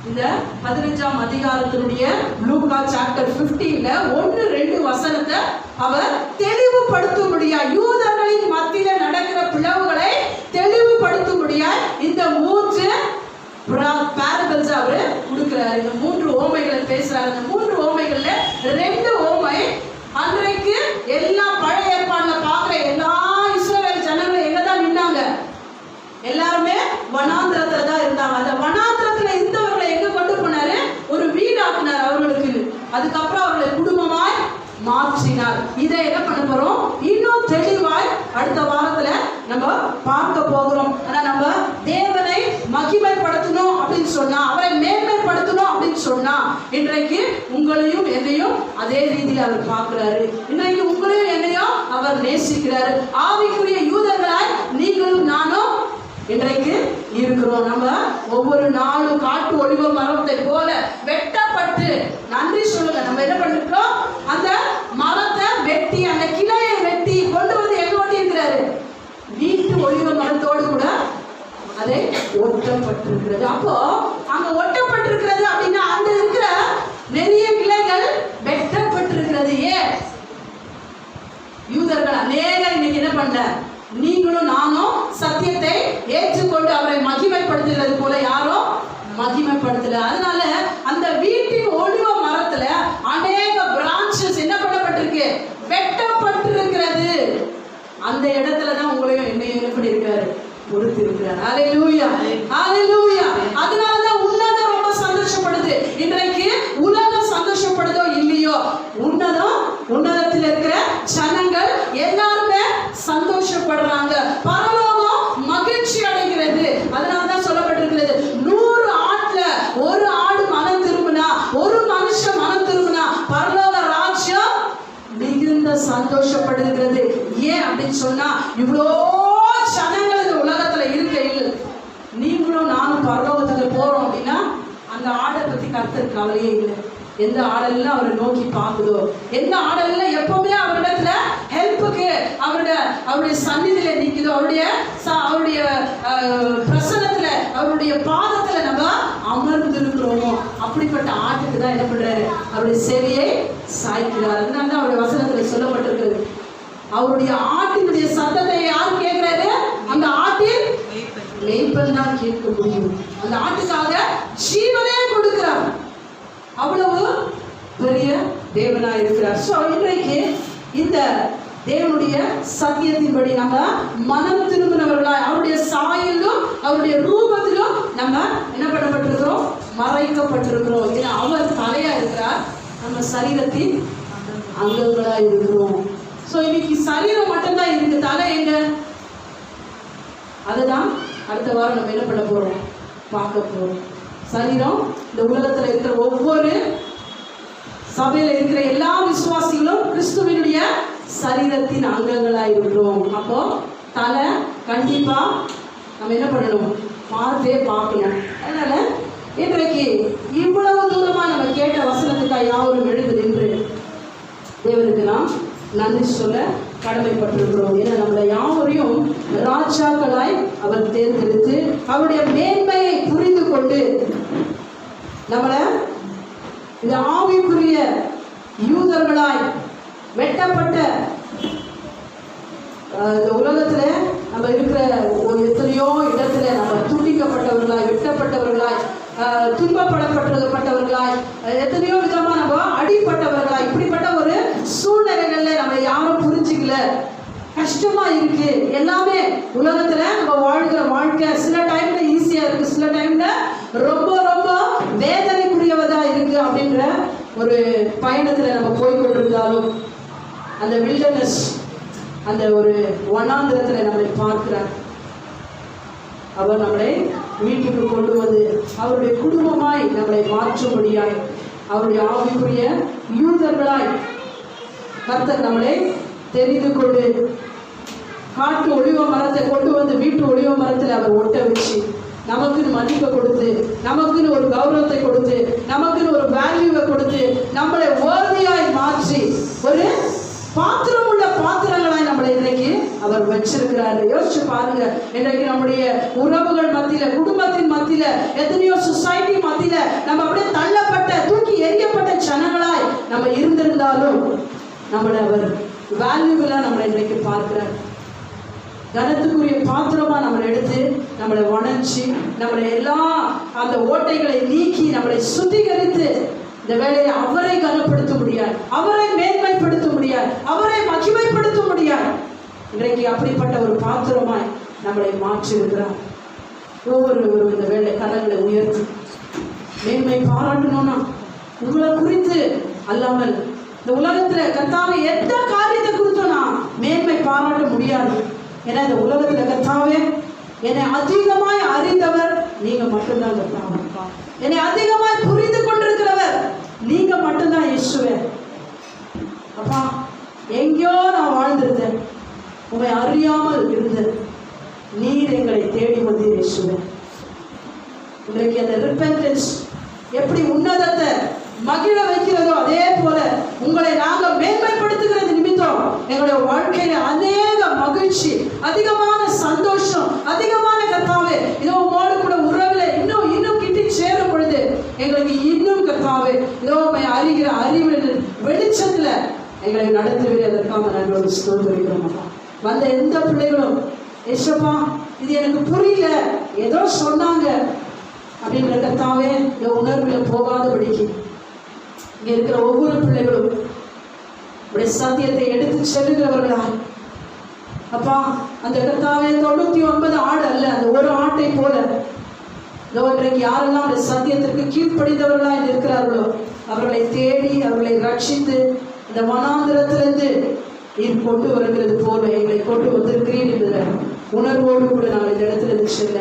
இந்த 15ஆம் அதிகாரத்தினுடைய லூக்கா சாப்டர் 15ல 1-2 வசனத்தை அவர் தெளிவுபடுத்தும்படியா, யூதர்களின் மத்தியில நடக்கிற பிளவுகளை தெளிவுபடுத்தும்படியா இந்த 3 parables அவரு கொடுக்கிறாரு. இந்த 3 ஓமைகளை பேசுறாரு. இந்த 3 ஓமைகள்ல 2 ஓமை அன்றைக்கு எல்லா பழைய ஏற்பாடுல பார்க்கிற எல்லா இஸ்ரவேல் ஜனங்களும் எங்கதான் நின்னாங்க? எல்லாருமே வனாந்திரத்துல தான் இருந்தாங்க. அந்த வனாந்திரத்துல இருந்தவர்களை எங்க கொண்டு போனாரு? ஒரு வீடாக்குனார் அவர்களுக்கு. அதுக்கப்புறம் அவர்களை குடும்பமாய் மாற்றினார். இதை என்ன பண்ண போறோம்? இன்னும் தெளிவாய் அடுத்த வாரத்துல நம்ம பார்க்க போகிறோம். ஆனா நம்ம தேவனை மகிமைப்படுத்தணும் அப்படின்னு சொன்னா, அவரை மேன்மைப்படுத்தணும் அப்படின்னு சொன்னா, இன்றைக்கு உங்களையும் என்னையும் அதே ரீதியில் அவர் பார்க்கிறாரு. இன்றைக்கு உங்களையும் என்னையும் அவர் நேசிக்கிறாரு. ஆவிக்குரிய யூதர்களாய் நீங்களும் நானும் இன்றைக்கு இருக்கிறோம். நம்ம ஒவ்வொரு நாளும் காட்டு ஒலிவ மரத்தை போல வெட்டப்பட்டு, நன்றி சொல்லுங்க, நம்ம என்ன பண்ணிருக்கோம்? அந்த மரத்தை வெட்டி, அந்த கிளையை வெட்டி கொண்டு வந்து எங்க ஒட்டி இருக்கிறாரு? வீட்டு ஒலிவ மரத்தோடு கூட அதை ஒட்டப்பட்டிருக்கிறது. அப்போ அங்க ஒட்டப்பட்டிருக்கிறது அப்படின்னா அங்க இருக்கிற நிறைய கிளைகள் வெட்டப்பட்டிருக்கிறது. ஏன்? யூதர்கள் அநேகர் இன்னைக்கு என்ன பண்ண, நீங்களும் நானும் சத்தியத்தை ஏற்றுக்கொண்டு அவரை மகிமைப்படுத்துகிறது போல யாரும் மகிமைப்படுத்தல. அதனால அந்த வீட்டின் ஒலிவ மரத்துல அநேக பிரான்ச்சஸ் என்ன பண்ணப்பட்டிருக்கு? வெட்டப்பட்டிருக்கிறது. அந்த இடத்துலதான் உங்களையும் என்னையும் என்ன பண்ணிருக்காரு? பொறுத்து இருக்கிறார். ஹல்லேலூயா, ஹல்லேலூயா. அதனாலதான் உன்னதம் ரொம்ப சந்தோஷப்படுது. இன்றைக்கு உலகம் சந்தோஷப்படுதோ இல்லையோ, உன்னதத்தில் இருக்கிற ஜனங்கள் எல்லாருமே சந்தோஷப்படுறாங்க. பரலோகம் மகிழ்ச்சி அடைகிறது. அதனாலதான் சொல்லப்பட்டிருக்கிறது, 100 ஆட்டுல ஒரு ஆடு மனம் திரும்பினா, ஒரு மனுஷன் மனம் திரும்பினா பரலோக ராஜ்யம் மிகுந்த சந்தோஷப்படுகிறது. ஏன் அப்படின்னு சொன்னா, இவ்வளோ ஜனங்கள் இந்த உலகத்துல இருக்கையில் நீங்களும் நானும் பரலோகத்துக்கு போறோம் அப்படின்னா, அந்த ஆடை பத்தி கர்த்தர் கவலையே இல்லை. எந்த ஆடெல்லாம் அவரை நோக்கி பார்க்குதோ, எந்த ஆடெல்லாம் எப்பவுமே அவரிடத்துல ஹெல்ப்புக்கு அவருடைய சந்நிதியில நிற்குதோ, அவருடைய பிரசனத்துல, அவருடைய பாதத்துல நம்ம அமர்ந்திருக்கிறோமோ, அப்படிப்பட்ட ஆட்டுக்கு தான் என்ன பண்றாரு? அவருடைய செவியை சாய்க்கிறார். அதனால தான் அவருடைய வசனத்துல சொல்லப்பட்டிருக்கிறது, அவருடைய ஆட்டினுடைய சத்தத்தை யார் கேட்கிறாரு? அந்த ஆட்டின் மேய்ப்பன் தான் கேட்க முடியும். அந்த ஆட்டுக்காக ஜீவனே கொடுக்கிறார். அவ்வளவு பெரிய தேவனா இருக்கிறார். சோ இன்றைக்கு இந்த தேவனுடைய சத்தியத்தின்படி நம்ம மனம் திரும்பினவர்களாய், அவருடைய சாயலிலும் அவருடைய ரூபத்திலும் நம்ம என்ன பண்ணப்பட்டிருக்கிறோம்? மறைக்கப்பட்டிருக்கிறோம். ஏன்னா அவர் தலையா இருக்கிறார், நம்ம சரீரத்தின் அங்கங்களா இருக்கிறோம். சோ இன்னைக்கு சரீரம் மட்டும்தான் இருக்கு, தலை எங்க? அதுதான் அடுத்த வாரம் நம்ம என்ன பண்ண போறோம்? பார்க்க போறோம். சரீரம், இந்த உலகத்துல இருக்கிற ஒவ்வொரு சபையில இருக்கிற எல்லா விசுவாசிகளும் கிறிஸ்துவினுடைய சரீரத்தின் அங்கங்களா இருக்கிறோம். அப்போ தலை கண்டிப்பா நம்ம என்ன பண்ணணும்? பார்த்தே பார்க்கணும். அதனால இன்றைக்கு இவ்வளவு தூரமா நம்ம கேட்ட வசனத்துக்காக யாவரும் எழுது நின்று தேவனுக்கு நாம் நன்றி சொல்ல கடமைப்பட்டிருக்கிறோம். ஏன்னா நம்மளை யாவரையும் ராஜாக்களாய் அவர் தேர்ந்தெடுத்து அவருடைய மேன்மையை புரிந்து கொண்டு நம்மளை இந்த ஆவிக்குரிய யூதர்களாய் வெட்டப்பட்ட இந்த உலகத்துல நம்ம இருக்கிற எத்தனையோ இடத்துல நம்ம துண்டிக்கப்பட்டவர்களாய், வெட்டப்பட்டவர்களாய், துன்பப்படப்பட்டவர்களாய், எத்தனையோ விதமா நம்ம அடிப்பட்டவர்களாய், இப்படிப்பட்ட ஒரு சூழ்நிலைகள்ல நம்ம யாரும் புரிஞ்சுக்கல, கஷ்டமா இருக்கு. எல்லாமே உலகத்துல நம்ம வாழ்கிற வாழ்க்கை சில டைம்ல ஈஸியா இருக்கு, சில டைம்ல ரொம்ப ரொம்ப ஒரு பயணத்தில் நம்ம போய்கொண்டிருந்தாலும் அந்த வில்டர்னஸ், அந்த ஒரு வனாந்திரத்தில் நம்மளை பார்க்கிறார். அவர் நம்மளை வீட்டுக்கு கொண்டு வந்து அவருடைய குடும்பமாய் நம்மளை மாற்றும்படியாய், அவருடைய ஆவிக்குரிய யூதர்களாய் கர்த்தர் நம்மளை தெரிந்து கொண்டு காட்டு ஒளிவ மரத்தை கொண்டு வந்து வீட்டு ஒளிவ மரத்தில் அவர் ஒட்ட வச்சு நமக்குன்னு மதிப்பை கொடுத்து, நமக்குன்னு ஒரு கௌரவத்தை கொடுத்து, நமக்குன்னு ஒரு வேல்யூவை கொடுத்து நம்மளை worthy-ஆய் மாற்றி ஒரு பாத்திரம் உள்ள பாத்திரங்களாய் நம்மளை இன்றைக்கு அவர் வச்சிருக்கிறாரு. யோசிச்சு பாருங்க, இன்றைக்கு நம்முடைய உறவுகள் மத்தியில, குடும்பத்தின் மத்தியில, எத்தனையோ சொசைட்டி மத்தியில நம்ம அப்படியே தள்ளப்பட்ட, தூக்கி எறியப்பட்ட ஜனங்களாய் நம்ம இருந்திருந்தாலும் நம்மளை அவர் வேல்யூபிளா நம்மளை இன்றைக்கு பார்க்கிறார். கனத்துக்குரிய பாத்திரமா நம்மளை எடுத்து நம்மளை வணைச்சு நம்மளை எல்லா அந்த ஓட்டைகளை நீக்கி நம்மளை சுத்திகரித்து இந்த வேலையை அவரை கனப்படுத்த முடியாது, அவரை மேன்மைப்படுத்த முடியாது, அவரை மகிமைப்படுத்த முடியாது. இன்றைக்கு அப்படிப்பட்ட ஒரு பாத்திரமாய் நம்மளை மாற்றி இருக்கிறார். ஒவ்வொருவரும் இந்த வேலை கரங்களை உயர்த்தி மேன்மை பாராட்டணும்னா உங்களை குறித்து அல்லாமல் இந்த உலகத்துல கர்த்தாவை எந்த காரியத்தை குறித்தும் நான் மேன்மை பாராட்ட முடியாது. ஏன்னா இந்த உலகத்துல கர்த்தாவே என்னை அதிகமாய் அறிந்தவர் நீங்க மட்டும்தான் கர்த்தாவே, என்னை அதிகமாய் புரிந்து கொண்டிருக்கிறவர் நீங்க மட்டும்தான் இயேசுவே. அப்பா, எங்கேயோ நான் வாழ்ந்திருந்தேன், உண்மை அறியாமல் இருந்தேன், நீர் எங்களை தேடி வந்தீர் இயேசுவே. இன்றைக்கு அந்த ரிப்பெண்டன்ஸ் எப்படி உன்னதத்தை மகிழ வைக்கிறதோ அதே போல உங்களை நாங்கள் மேன்மைப்படுத்துகிறது நிமித்தம் எங்களுடைய வாழ்க்கையில அநேக மகிழ்ச்சி, அதிகமான சந்தோஷம், அதிகமான கர்த்தாவே இதோ உங்களோடு கூட உறவுல இன்னும் இன்னும் கிட்டி சேரும் பொழுது எங்களுக்கு இன்னும் கர்த்தாவே இதோ அறிகிற அறிவு வெளிச்சத்துல எங்களை நடத்துவீர். அதற்காக நாங்கள் ஸ்தோத்திரிக்கிறோம். வந்த எந்த பிள்ளைகளும் ஏசப்பா இது எனக்கு புரியல, ஏதோ சொன்னாங்க அப்படின்ற கர்த்தாவே இந்த உணர்வுல போகாதபடிக்கு இங்க இருக்கிற ஒவ்வொரு பிள்ளைகளும் உடைய சத்தியத்தை எடுத்து செல்லுகிறவர்களா அப்பா, அந்த கர்த்தாவே 99 ஆடு அல்ல, அந்த ஒரு ஆட்டை போல இன்றைக்கு யாரெல்லாம் அந்த சத்தியத்திற்கு கீழ்ப்படிந்தவர்களாக இருக்கிறார்களோ அவர்களை தேடி அவர்களை ரட்சித்து இந்த வனாந்திரத்திலிருந்து நீர் கொண்டு வருகிறது போல எங்களை கொண்டு வந்திருக்கிறீர் என்ற உணர்வோடு கூட நான் இந்த இடத்துல இருந்து செல்ல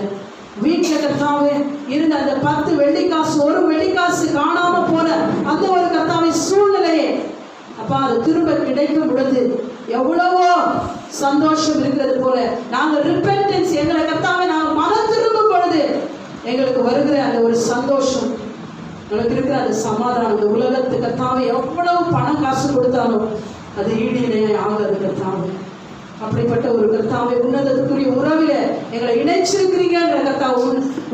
வீட்டில் கர்த்தாவே இருந்த அந்த 10 வெள்ளிக்காசு, ஒரு வெள்ளிக்காசு காணாம போன அந்த ஒரு கர்த்தாவை சூழ்நிலையே அப்பா அது திரும்ப கிடைக்கும் பொழுது எவ்வளவோ சந்தோஷம் இருக்கிறது போல நாங்கள் ரிப்பெண்டன்ஸ் எங்களை கர்த்தாவை நாங்கள் மனம் திரும்பும் பொழுது எங்களுக்கு வருகிற அந்த ஒரு சந்தோஷம், எங்களுக்கு இருக்கிற அந்த சமாதானம், அந்த உலகத்து கர்த்தாவை எவ்வளவு பணம் காசு கொடுத்தாலும் அது ஈடு இணைய ஆகாது கர்த்தாவே. அப்படிப்பட்ட ஒரு கர்த்தாவை உன்னதத்துக்குரிய உறவில எங்களை இணைச்சிருக்கிறீங்கன்ற கர்த்தாவை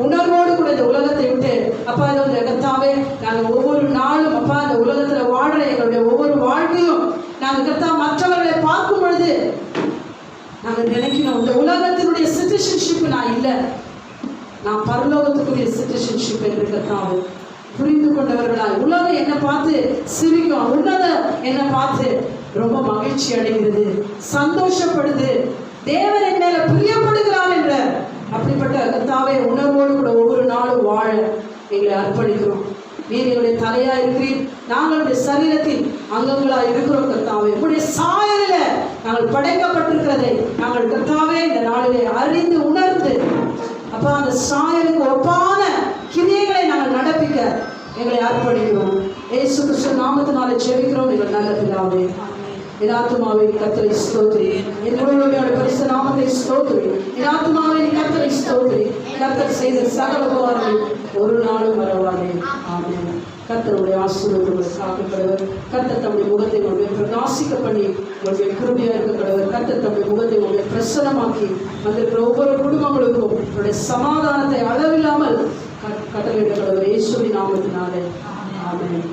உணர்வோடு கூட இந்த உலகத்தை விட்டு அப்பா இந்த கர்த்தாவே நாங்கள் ஒவ்வொரு நாளும் அப்பா இந்த உலகத்துல வாழ எங்களுடைய ஒவ்வொரு வாழ்க்கையும் நாங்கள் கர்த்தா மற்றவர்களை பார்க்கும் பொழுது நாங்கள் நினைக்கணும் இந்த உலகத்தினுடைய சிட்டிசன்ஷிப் நான் இல்லை, நான் பரலோகத்துக்குரிய சிட்டிசன்ஷிப் என்று கர்த்தாவை புரிந்து கொண்டவர்களாய் உலகம் என்னை பார்த்து சிரிக்கும், உன்னதம் என்னை பார்த்து ரொம்ப மகிழ்ச்சி அடைகிறது, சந்தோஷப்படுது, தேவன் என் மேல பிரியப்படுகிறார் என்ற அப்படிப்பட்ட கர்த்தாவே உணர்வோடு கூட ஒவ்வொரு நாளும் வாழ எங்களை அர்ப்பணிக்கிறோம். நீர் எங்களுடைய தலையா இருக்கிறீர், நாங்களுடைய சரீரத்தில் அங்கங்களா இருக்கிறோம் கர்த்தாவே. உங்களுடைய சாயலில நாங்கள் படைக்கப்பட்டிருக்கிறதை நாங்கள் கர்த்தாவே இந்த நாளிலே அறிந்து உணர்ந்து அப்பா அந்த சாயலுக்கு ஒப்பான கிரியைகளை நாங்கள் நடப்பிக்க எங்களை அர்ப்பணிக்கிறோம். இயேசு கிறிஸ்து நாமத்தினாலே ஜெபிக்கிறோம் எங்கள் நல்ல பிதாவே. என் ஆத்துமாவை கர்த்தரை ஸ்தோத்திரி, என் முழுமையோட பரிசு நாமத்தை ஸ்தோத்திரி, என் ஆத்துமாவை கர்த்தரை ஸ்தோத்திரி, கர்த்தர் செய்த சகல உபகாரங்கள் ஒரு நாளும் மறவாதே. ஆமென். கர்த்தருடைய ஆசீர்வாதங்கள் சாப்பிடுவர், கர்த்தர் தம்முடைய முகத்தை உங்களுடைய பிரகாசிக்க பண்ணி உங்களுடைய கிருபையா இருக்க கடவர், கர்த்தர் தம்முடைய முகத்தை உங்களுடைய பிரசனமாக்கி வந்திருக்கிற ஒவ்வொரு குடும்பங்களுக்கும் உங்களுடைய சமாதானத்தை அளவில்லாமல் கட்டளையிட கடவர் இயேசுவின் நாமத்தினாலே. ஆமென்.